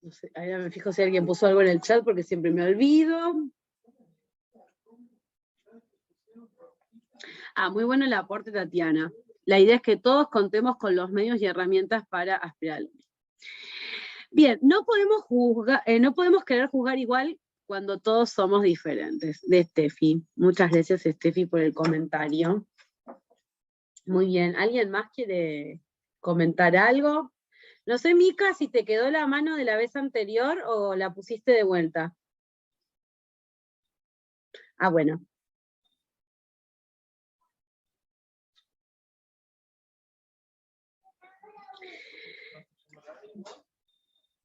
No sé, ahora me fijo si alguien puso algo en el chat porque siempre me olvido. Muy bueno el aporte, Tatiana. La idea es que todos contemos con los medios y herramientas para aspirar. Bien, no podemos querer juzgar igual cuando todos somos diferentes. De Steffi. Muchas gracias, Steffi, por el comentario. Muy bien. ¿Alguien más quiere comentar algo? No sé, Mica, si te quedó la mano de la vez anterior o la pusiste de vuelta. Bueno.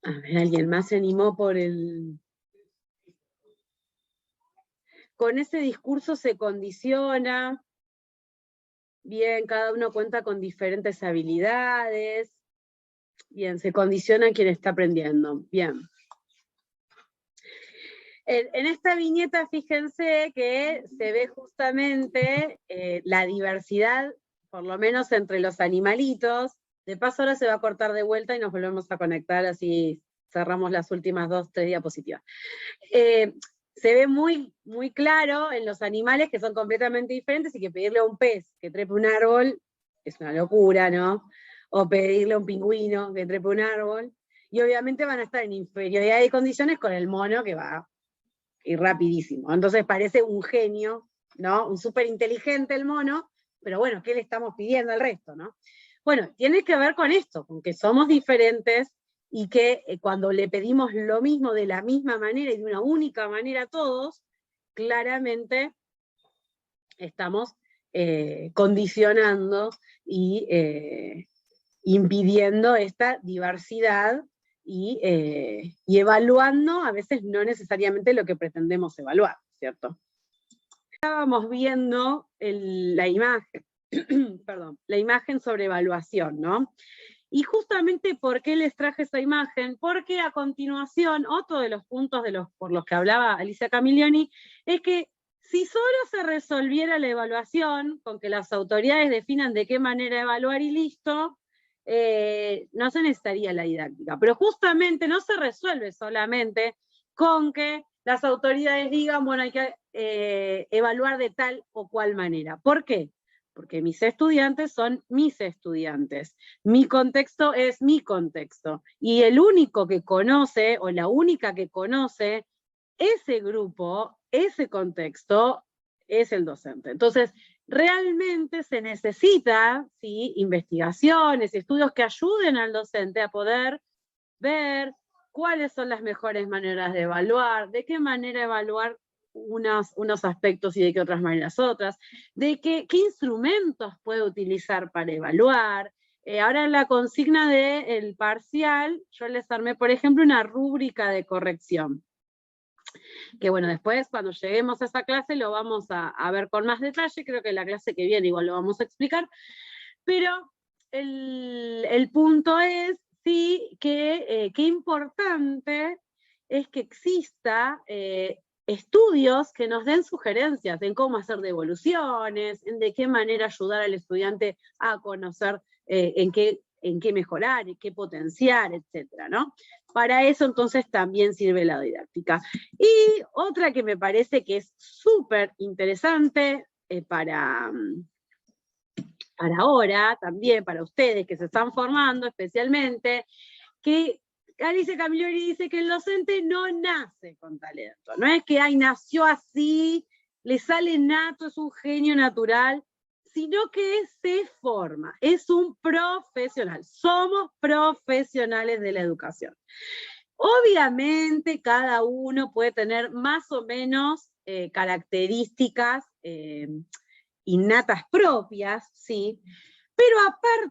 A ver, ¿alguien más se animó por el...? Con ese discurso se condiciona. Bien, cada uno cuenta con diferentes habilidades. Bien, se condiciona quien está aprendiendo. Bien. En esta viñeta, fíjense que se ve justamente la diversidad, por lo menos entre los animalitos. De paso ahora se va a cortar de vuelta y nos volvemos a conectar, así cerramos las últimas 2, 3 diapositivas. Se ve muy, muy claro en los animales que son completamente diferentes y que pedirle a un pez que trepe un árbol es una locura, ¿no? O pedirle a un pingüino que trepe un árbol. Y obviamente van a estar en inferioridad de condiciones con el mono que va y rapidísimo. Entonces parece un genio, ¿no? Un súper inteligente el mono, pero bueno, ¿qué le estamos pidiendo al resto, no? Bueno, tiene que ver con esto, con que somos diferentes y que cuando le pedimos lo mismo de la misma manera y de una única manera a todos, claramente estamos condicionando y impidiendo esta diversidad y evaluando a veces no necesariamente lo que pretendemos evaluar, ¿cierto? Estábamos viendo la imagen, perdón, la imagen sobre evaluación, ¿no? Y justamente, ¿por qué les traje esa imagen? Porque a continuación, otro de los puntos por los que hablaba Alicia Camillioni, es que si solo se resolviera la evaluación, con que las autoridades definan de qué manera evaluar y listo, no se necesitaría la didáctica. Pero justamente no se resuelve solamente con que las autoridades digan, bueno, hay que evaluar de tal o cual manera. ¿Por qué? Porque mis estudiantes son mis estudiantes. Mi contexto es mi contexto. Y el único que conoce, o la única que conoce, ese grupo, ese contexto, es el docente. Entonces, realmente se necesita, ¿sí?, investigaciones, estudios que ayuden al docente a poder ver cuáles son las mejores maneras de evaluar, de qué manera evaluar unos aspectos y de qué otras maneras otras, de qué instrumentos puede utilizar para evaluar. Ahora en la consigna del parcial, yo les armé, por ejemplo, una rúbrica de corrección. Que bueno, después cuando lleguemos a esa clase lo vamos a ver con más detalle, creo que la clase que viene igual lo vamos a explicar, pero el punto es, sí, que qué importante es que exista estudios que nos den sugerencias en cómo hacer devoluciones, en de qué manera ayudar al estudiante a conocer en qué mejorar, en qué potenciar, etcétera, ¿no? Para eso entonces también sirve la didáctica. Y otra que me parece que es súper interesante para ahora, también para ustedes que se están formando especialmente, que Alice Camilleri dice que el docente no nace con talento, no es que nació así, le sale nato, es un genio natural, sino que se forma, es un profesional, somos profesionales de la educación. Obviamente cada uno puede tener más o menos características innatas propias, ¿sí?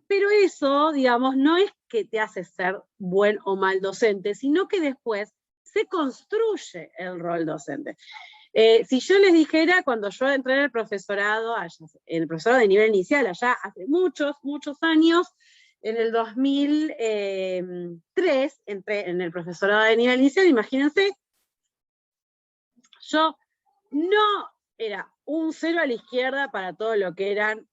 Pero eso, digamos, no es que te hace ser buen o mal docente, sino que después se construye el rol docente. Si yo les dijera, cuando yo entré en el profesorado de nivel inicial, allá hace muchos, muchos años, en el 2003, entré en el profesorado de nivel inicial, imagínense, yo no era un 0 a la izquierda para todo lo que eran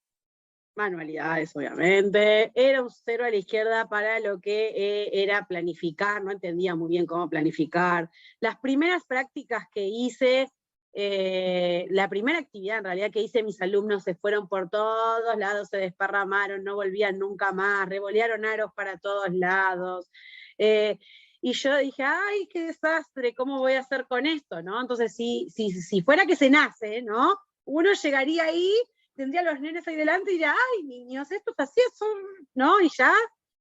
manualidades, obviamente, era un 0 a la izquierda para lo que era planificar, no entendía muy bien cómo planificar. Las primeras prácticas que hice, la primera actividad en realidad que hice, mis alumnos se fueron por todos lados, se desparramaron, no volvían nunca más, revolearon aros para todos lados. Y yo dije, ay, qué desastre, ¿cómo voy a hacer con esto? ¿No? Entonces, si fuera que se nace, ¿no? Uno llegaría ahí, tendría a los nenes ahí delante y diría, ay, niños, esto es así, eso, ¿no? Y ya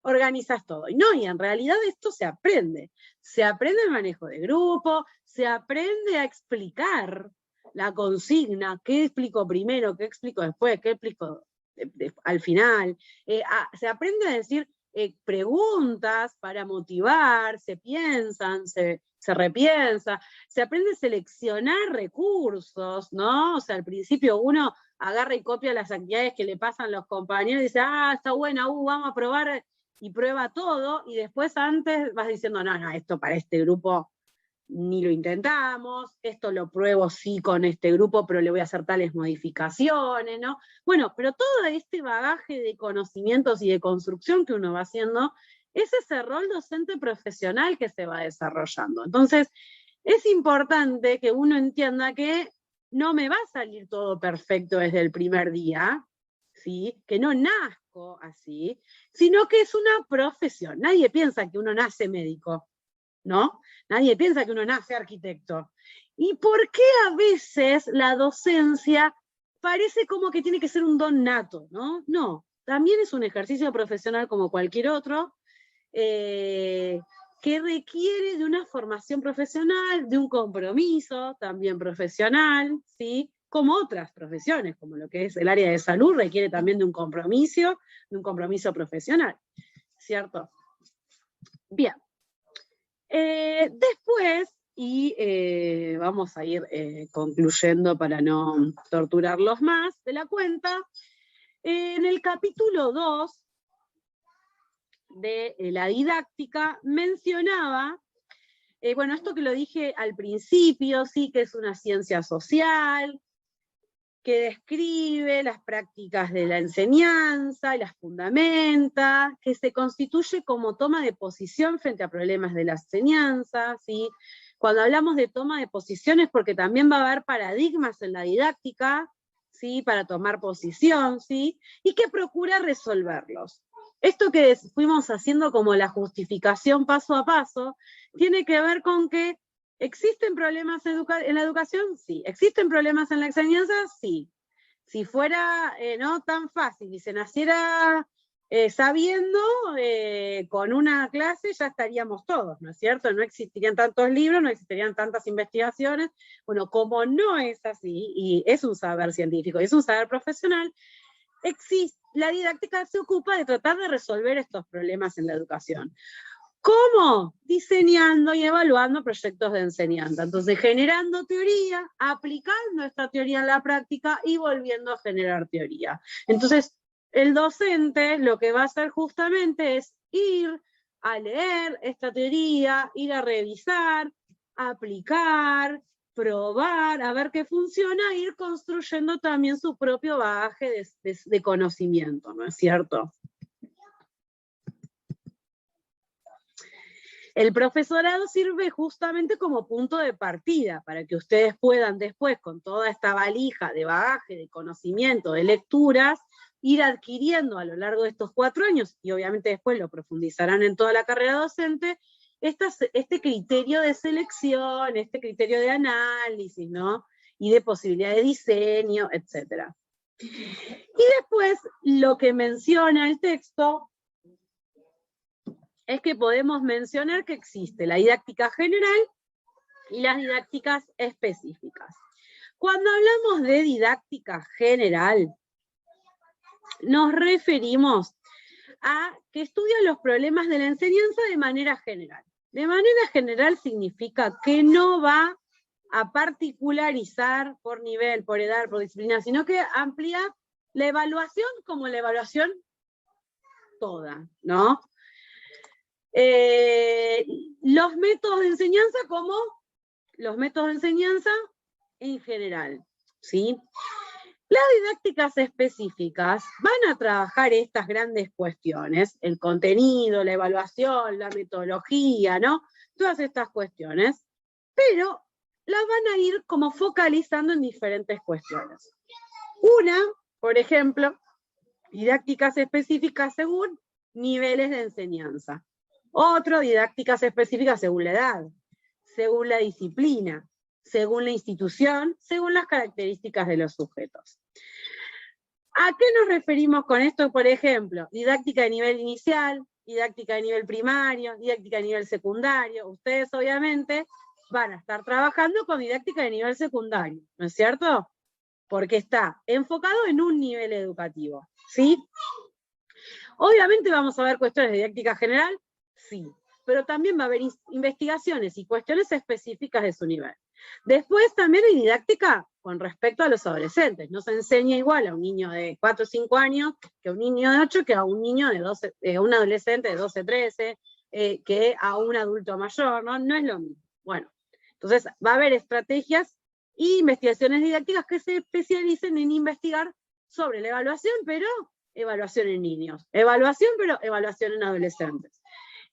organizas todo. Y no, y en realidad esto se aprende. Se aprende el manejo de grupo, se aprende a explicar la consigna, qué explico primero, qué explico después, qué explico al final. Se aprende a decir preguntas para motivar, se piensan, se repiensa, se aprende a seleccionar recursos, ¿no? O sea, al principio uno agarra y copia las actividades que le pasan los compañeros y dice, está buena, vamos a probar, y prueba todo, y después antes vas diciendo, no, esto para este grupo ni lo intentamos, esto lo pruebo sí con este grupo, pero le voy a hacer tales modificaciones, ¿no? Bueno, pero todo este bagaje de conocimientos y de construcción que uno va haciendo, es ese rol docente profesional que se va desarrollando. Entonces, es importante que uno entienda que no me va a salir todo perfecto desde el primer día, ¿sí? Que no nazco así, sino que es una profesión. Nadie piensa que uno nace médico, ¿no? Nadie piensa que uno nace arquitecto. ¿Y por qué a veces la docencia parece como que tiene que ser un don nato, ¿no? No, también es un ejercicio profesional como cualquier otro, que requiere de una formación profesional, de un compromiso también profesional, ¿sí? Como otras profesiones, como lo que es el área de salud, requiere también de un compromiso profesional, ¿cierto? Bien. Después, y vamos a ir concluyendo para no torturarlos más de la cuenta, en el capítulo 2 de la didáctica mencionaba, bueno, esto que lo dije al principio, sí, que es una ciencia social, que describe las prácticas de la enseñanza y las fundamenta, que se constituye como toma de posición frente a problemas de la enseñanza, ¿sí? Cuando hablamos de toma de posición es porque también va a haber paradigmas en la didáctica, ¿sí? Para tomar posición, ¿sí? Y que procura resolverlos. Esto que fuimos haciendo como la justificación paso a paso, tiene que ver con que ¿existen problemas en la educación? Sí. ¿Existen problemas en la enseñanza? Sí. Si fuera no tan fácil y se naciera sabiendo, con una clase ya estaríamos todos, ¿no es cierto? No existirían tantos libros, no existirían tantas investigaciones. Bueno, como no es así, y es un saber científico, es un saber profesional, la didáctica se ocupa de tratar de resolver estos problemas en la educación. ¿Cómo? Diseñando y evaluando proyectos de enseñanza. Entonces, generando teoría, aplicando esta teoría en la práctica y volviendo a generar teoría. Entonces, el docente lo que va a hacer justamente es ir a leer esta teoría, ir a revisar, aplicar, probar, a ver qué funciona, e ir construyendo también su propio bagaje de conocimiento, ¿no es cierto? El profesorado sirve justamente como punto de partida para que ustedes puedan después, con toda esta valija de bagaje, de conocimiento, de lecturas, ir adquiriendo a lo largo de estos 4 años, y obviamente después lo profundizarán en toda la carrera docente, este criterio de selección, este criterio de análisis, ¿no? Y de posibilidad de diseño, etc. Y después, lo que menciona el texto es que podemos mencionar que existe la didáctica general y las didácticas específicas. Cuando hablamos de didáctica general, nos referimos a que estudia los problemas de la enseñanza de manera general. De manera general significa que no va a particularizar por nivel, por edad, por disciplina, sino que amplía la evaluación como la evaluación toda, ¿no? Los métodos de enseñanza como los métodos de enseñanza en general, ¿sí? Las didácticas específicas van a trabajar estas grandes cuestiones, el contenido, la evaluación, la metodología, ¿no? Todas estas cuestiones, pero las van a ir como focalizando en diferentes cuestiones. Una, por ejemplo, didácticas específicas según niveles de enseñanza. Otro, didácticas específicas según la edad, según la disciplina, según la institución, según las características de los sujetos. ¿A qué nos referimos con esto? Por ejemplo, didáctica de nivel inicial, didáctica de nivel primario, didáctica de nivel secundario. Ustedes obviamente van a estar trabajando con didáctica de nivel secundario, ¿no es cierto? Porque está enfocado en un nivel educativo, ¿sí? Obviamente vamos a ver cuestiones de didáctica general, sí, pero también va a haber investigaciones y cuestiones específicas de su nivel. Después también hay didáctica con respecto a los adolescentes. No se enseña igual a un niño de 4 o 5 años que a un niño de 8, que a un niño de 12, un adolescente de 12, 13, que a un adulto mayor, ¿no? No es lo mismo. Bueno, entonces va a haber estrategias e investigaciones didácticas que se especialicen en investigar sobre la evaluación, pero evaluación en niños. Evaluación, pero evaluación en adolescentes.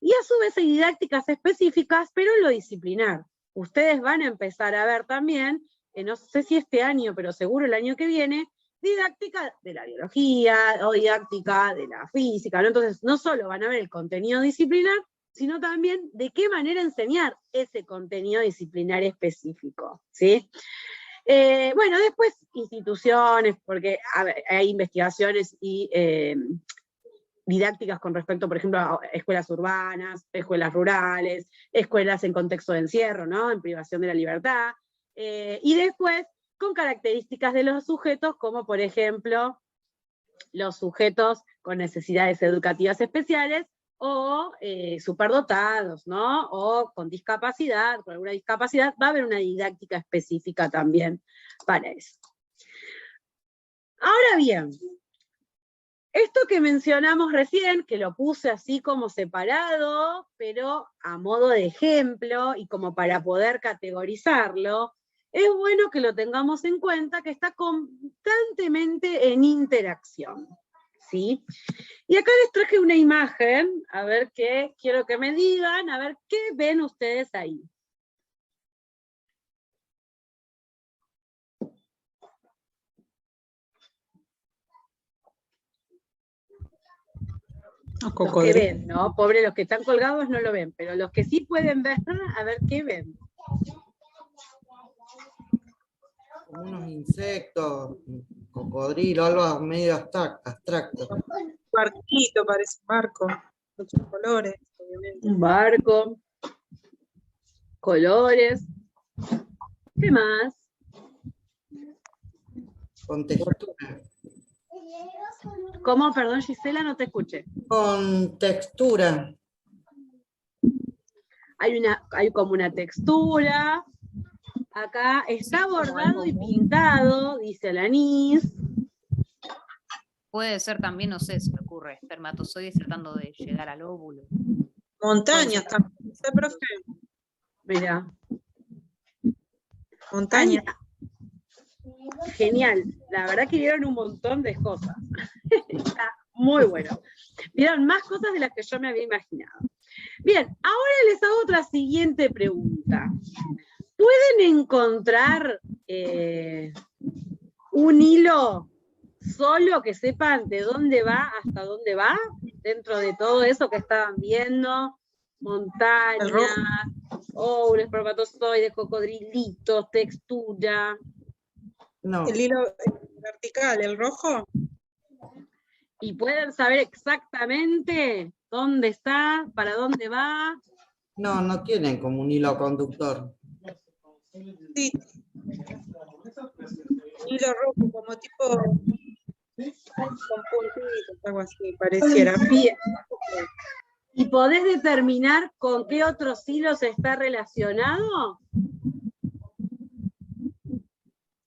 Y a su vez hay didácticas específicas, pero en lo disciplinar. Ustedes van a empezar a ver también, no sé si este año, pero seguro el año que viene, didáctica de la biología o didáctica de la física, ¿no? Entonces no solo van a ver el contenido disciplinar, sino también de qué manera enseñar ese contenido disciplinar específico, ¿sí? Bueno, después instituciones, porque hay investigaciones y didácticas con respecto, por ejemplo, a escuelas urbanas, escuelas rurales, escuelas en contexto de encierro, ¿no? En privación de la libertad, y después con características de los sujetos, como por ejemplo, los sujetos con necesidades educativas especiales, o superdotados, ¿no? O con discapacidad, con alguna discapacidad, va a haber una didáctica específica también para eso. Ahora bien, esto que mencionamos recién, que lo puse así como separado, pero a modo de ejemplo, y como para poder categorizarlo, es bueno que lo tengamos en cuenta, que está constantemente en interacción, ¿sí? Y acá les traje una imagen, a ver qué, quiero que me digan, a ver qué ven ustedes ahí. Los que ven, ¿no? Pobre, los que están colgados no lo ven, pero los que sí pueden ver, a ver qué ven. Unos insectos, cocodrilo, algo medio abstracto. Un barquito, parece un barco, muchos colores, obviamente. Un barco, colores. ¿Qué más? Con textura. ¿Cómo? Perdón, Gisela, no te escuché. Con textura. Hay como una textura. Acá está bordado y pintado, dice Alanis. Puede ser también, no sé, se me ocurre, espermatozoides tratando de llegar al óvulo. Montañas también, profe. Mira, Montaña. Genial, la verdad que vieron un montón de cosas. Está muy bueno. Vieron más cosas de las que yo me había imaginado. Bien, ahora les hago otra siguiente pregunta. ¿Pueden encontrar un hilo solo que sepan de dónde va hasta dónde va? Dentro de todo eso que estaban viendo, montañas, un espermatozoide, cocodrilitos, textura. No. El hilo vertical, el rojo. ¿Y pueden saber exactamente dónde está, para dónde va? No, no tienen como un hilo conductor. Sí. Hilo rojo, como tipo con puntitos, algo así, pareciera. Bien. ¿Y podés determinar con qué otros hilos está relacionado?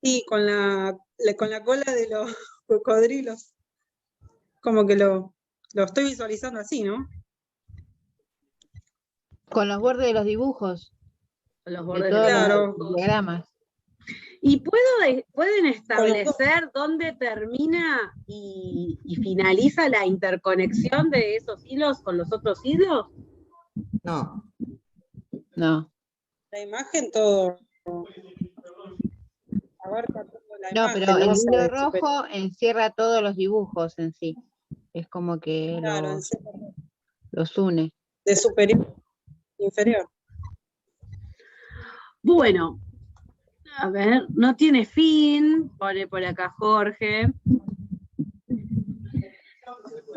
Sí, con la cola de los cocodrilos. Como que lo estoy visualizando así, ¿no? Con los bordes de los dibujos, Los de bordes todos Claro. los diagramas. ¿Y pueden establecer dónde termina y finaliza la interconexión de esos hilos con los otros hilos? No. No. La imagen todo abarca todo la No, imagen. pero el O sea, hilo es rojo encierra todos los dibujos en sí. Es como que claro, los une. de superior a inferior. Bueno, a ver, no tiene fin, pone por acá Jorge.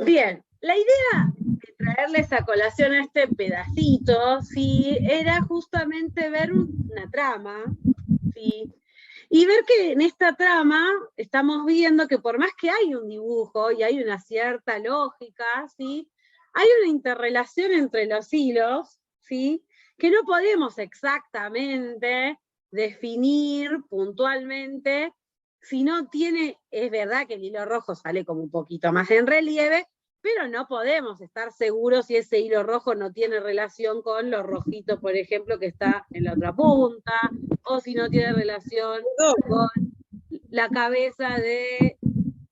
Bien, la idea de traerles a colación este pedacito, ¿sí? Era justamente ver una trama, ¿sí? Y ver que en esta trama estamos viendo que por más que hay un dibujo y hay una cierta lógica, ¿sí? Hay una interrelación entre los hilos, ¿sí? Que no podemos exactamente definir puntualmente si no tiene, es verdad que el hilo rojo sale como un poquito más en relieve, pero no podemos estar seguros si ese hilo rojo no tiene relación con lo rojito, por ejemplo, que está en la otra punta, o si no tiene relación con la cabeza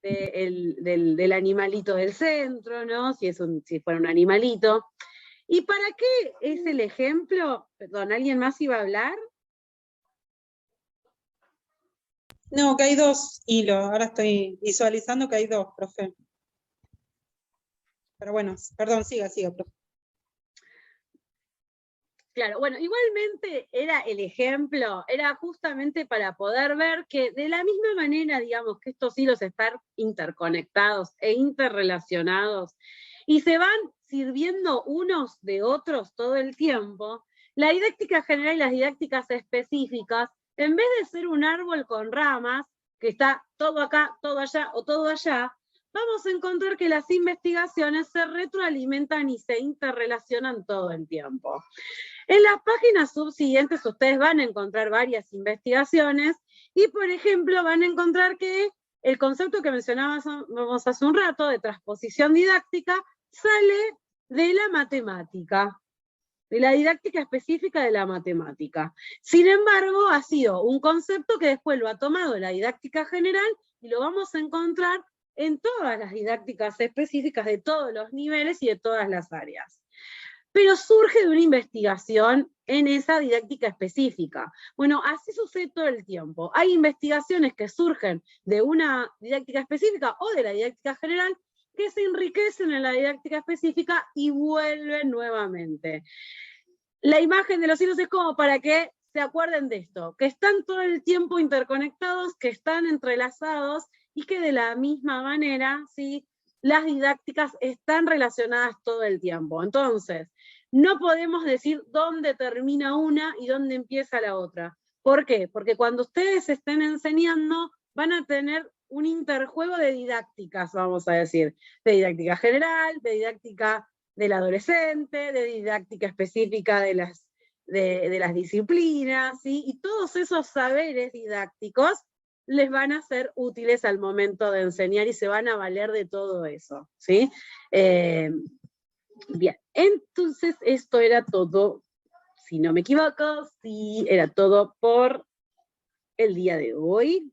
del animalito del centro, ¿no? Si fuera un animalito. ¿Y para qué es el ejemplo? Perdón, ¿alguien más iba a hablar? No, que hay dos hilos. Ahora estoy visualizando que hay dos, profe. Pero bueno, perdón, siga, profe. Claro, bueno, igualmente era el ejemplo, era justamente para poder ver que de la misma manera, digamos, que estos hilos están interconectados e interrelacionados y se van sirviendo unos de otros todo el tiempo, la didáctica general y las didácticas específicas, en vez de ser un árbol con ramas, que está todo acá, todo allá o todo allá, vamos a encontrar que las investigaciones se retroalimentan y se interrelacionan todo el tiempo. En las páginas subsiguientes ustedes van a encontrar varias investigaciones y, por ejemplo, van a encontrar que el concepto que mencionábamos hace un rato de transposición didáctica sale de la matemática, de la didáctica específica de la matemática. Sin embargo, ha sido un concepto que después lo ha tomado la didáctica general y lo vamos a encontrar en todas las didácticas específicas de todos los niveles y de todas las áreas. Pero surge de una investigación en esa didáctica específica. Bueno, así sucede todo el tiempo. Hay investigaciones que surgen de una didáctica específica o de la didáctica general que se enriquecen en la didáctica específica y vuelven nuevamente. La imagen de los hilos es como para que se acuerden de esto, que están todo el tiempo interconectados, que están entrelazados y que de la misma manera, ¿sí?, las didácticas están relacionadas todo el tiempo. Entonces, no podemos decir dónde termina una y dónde empieza la otra. ¿Por qué? Porque cuando ustedes estén enseñando, van a tener un interjuego de didácticas, vamos a decir, de didáctica general, de didáctica del adolescente, de didáctica específica de las disciplinas, ¿sí? Y todos esos saberes didácticos les van a ser útiles al momento de enseñar y se van a valer de todo eso, ¿sí? Bien, entonces esto era todo, si no me equivoco, sí, era todo por el día de hoy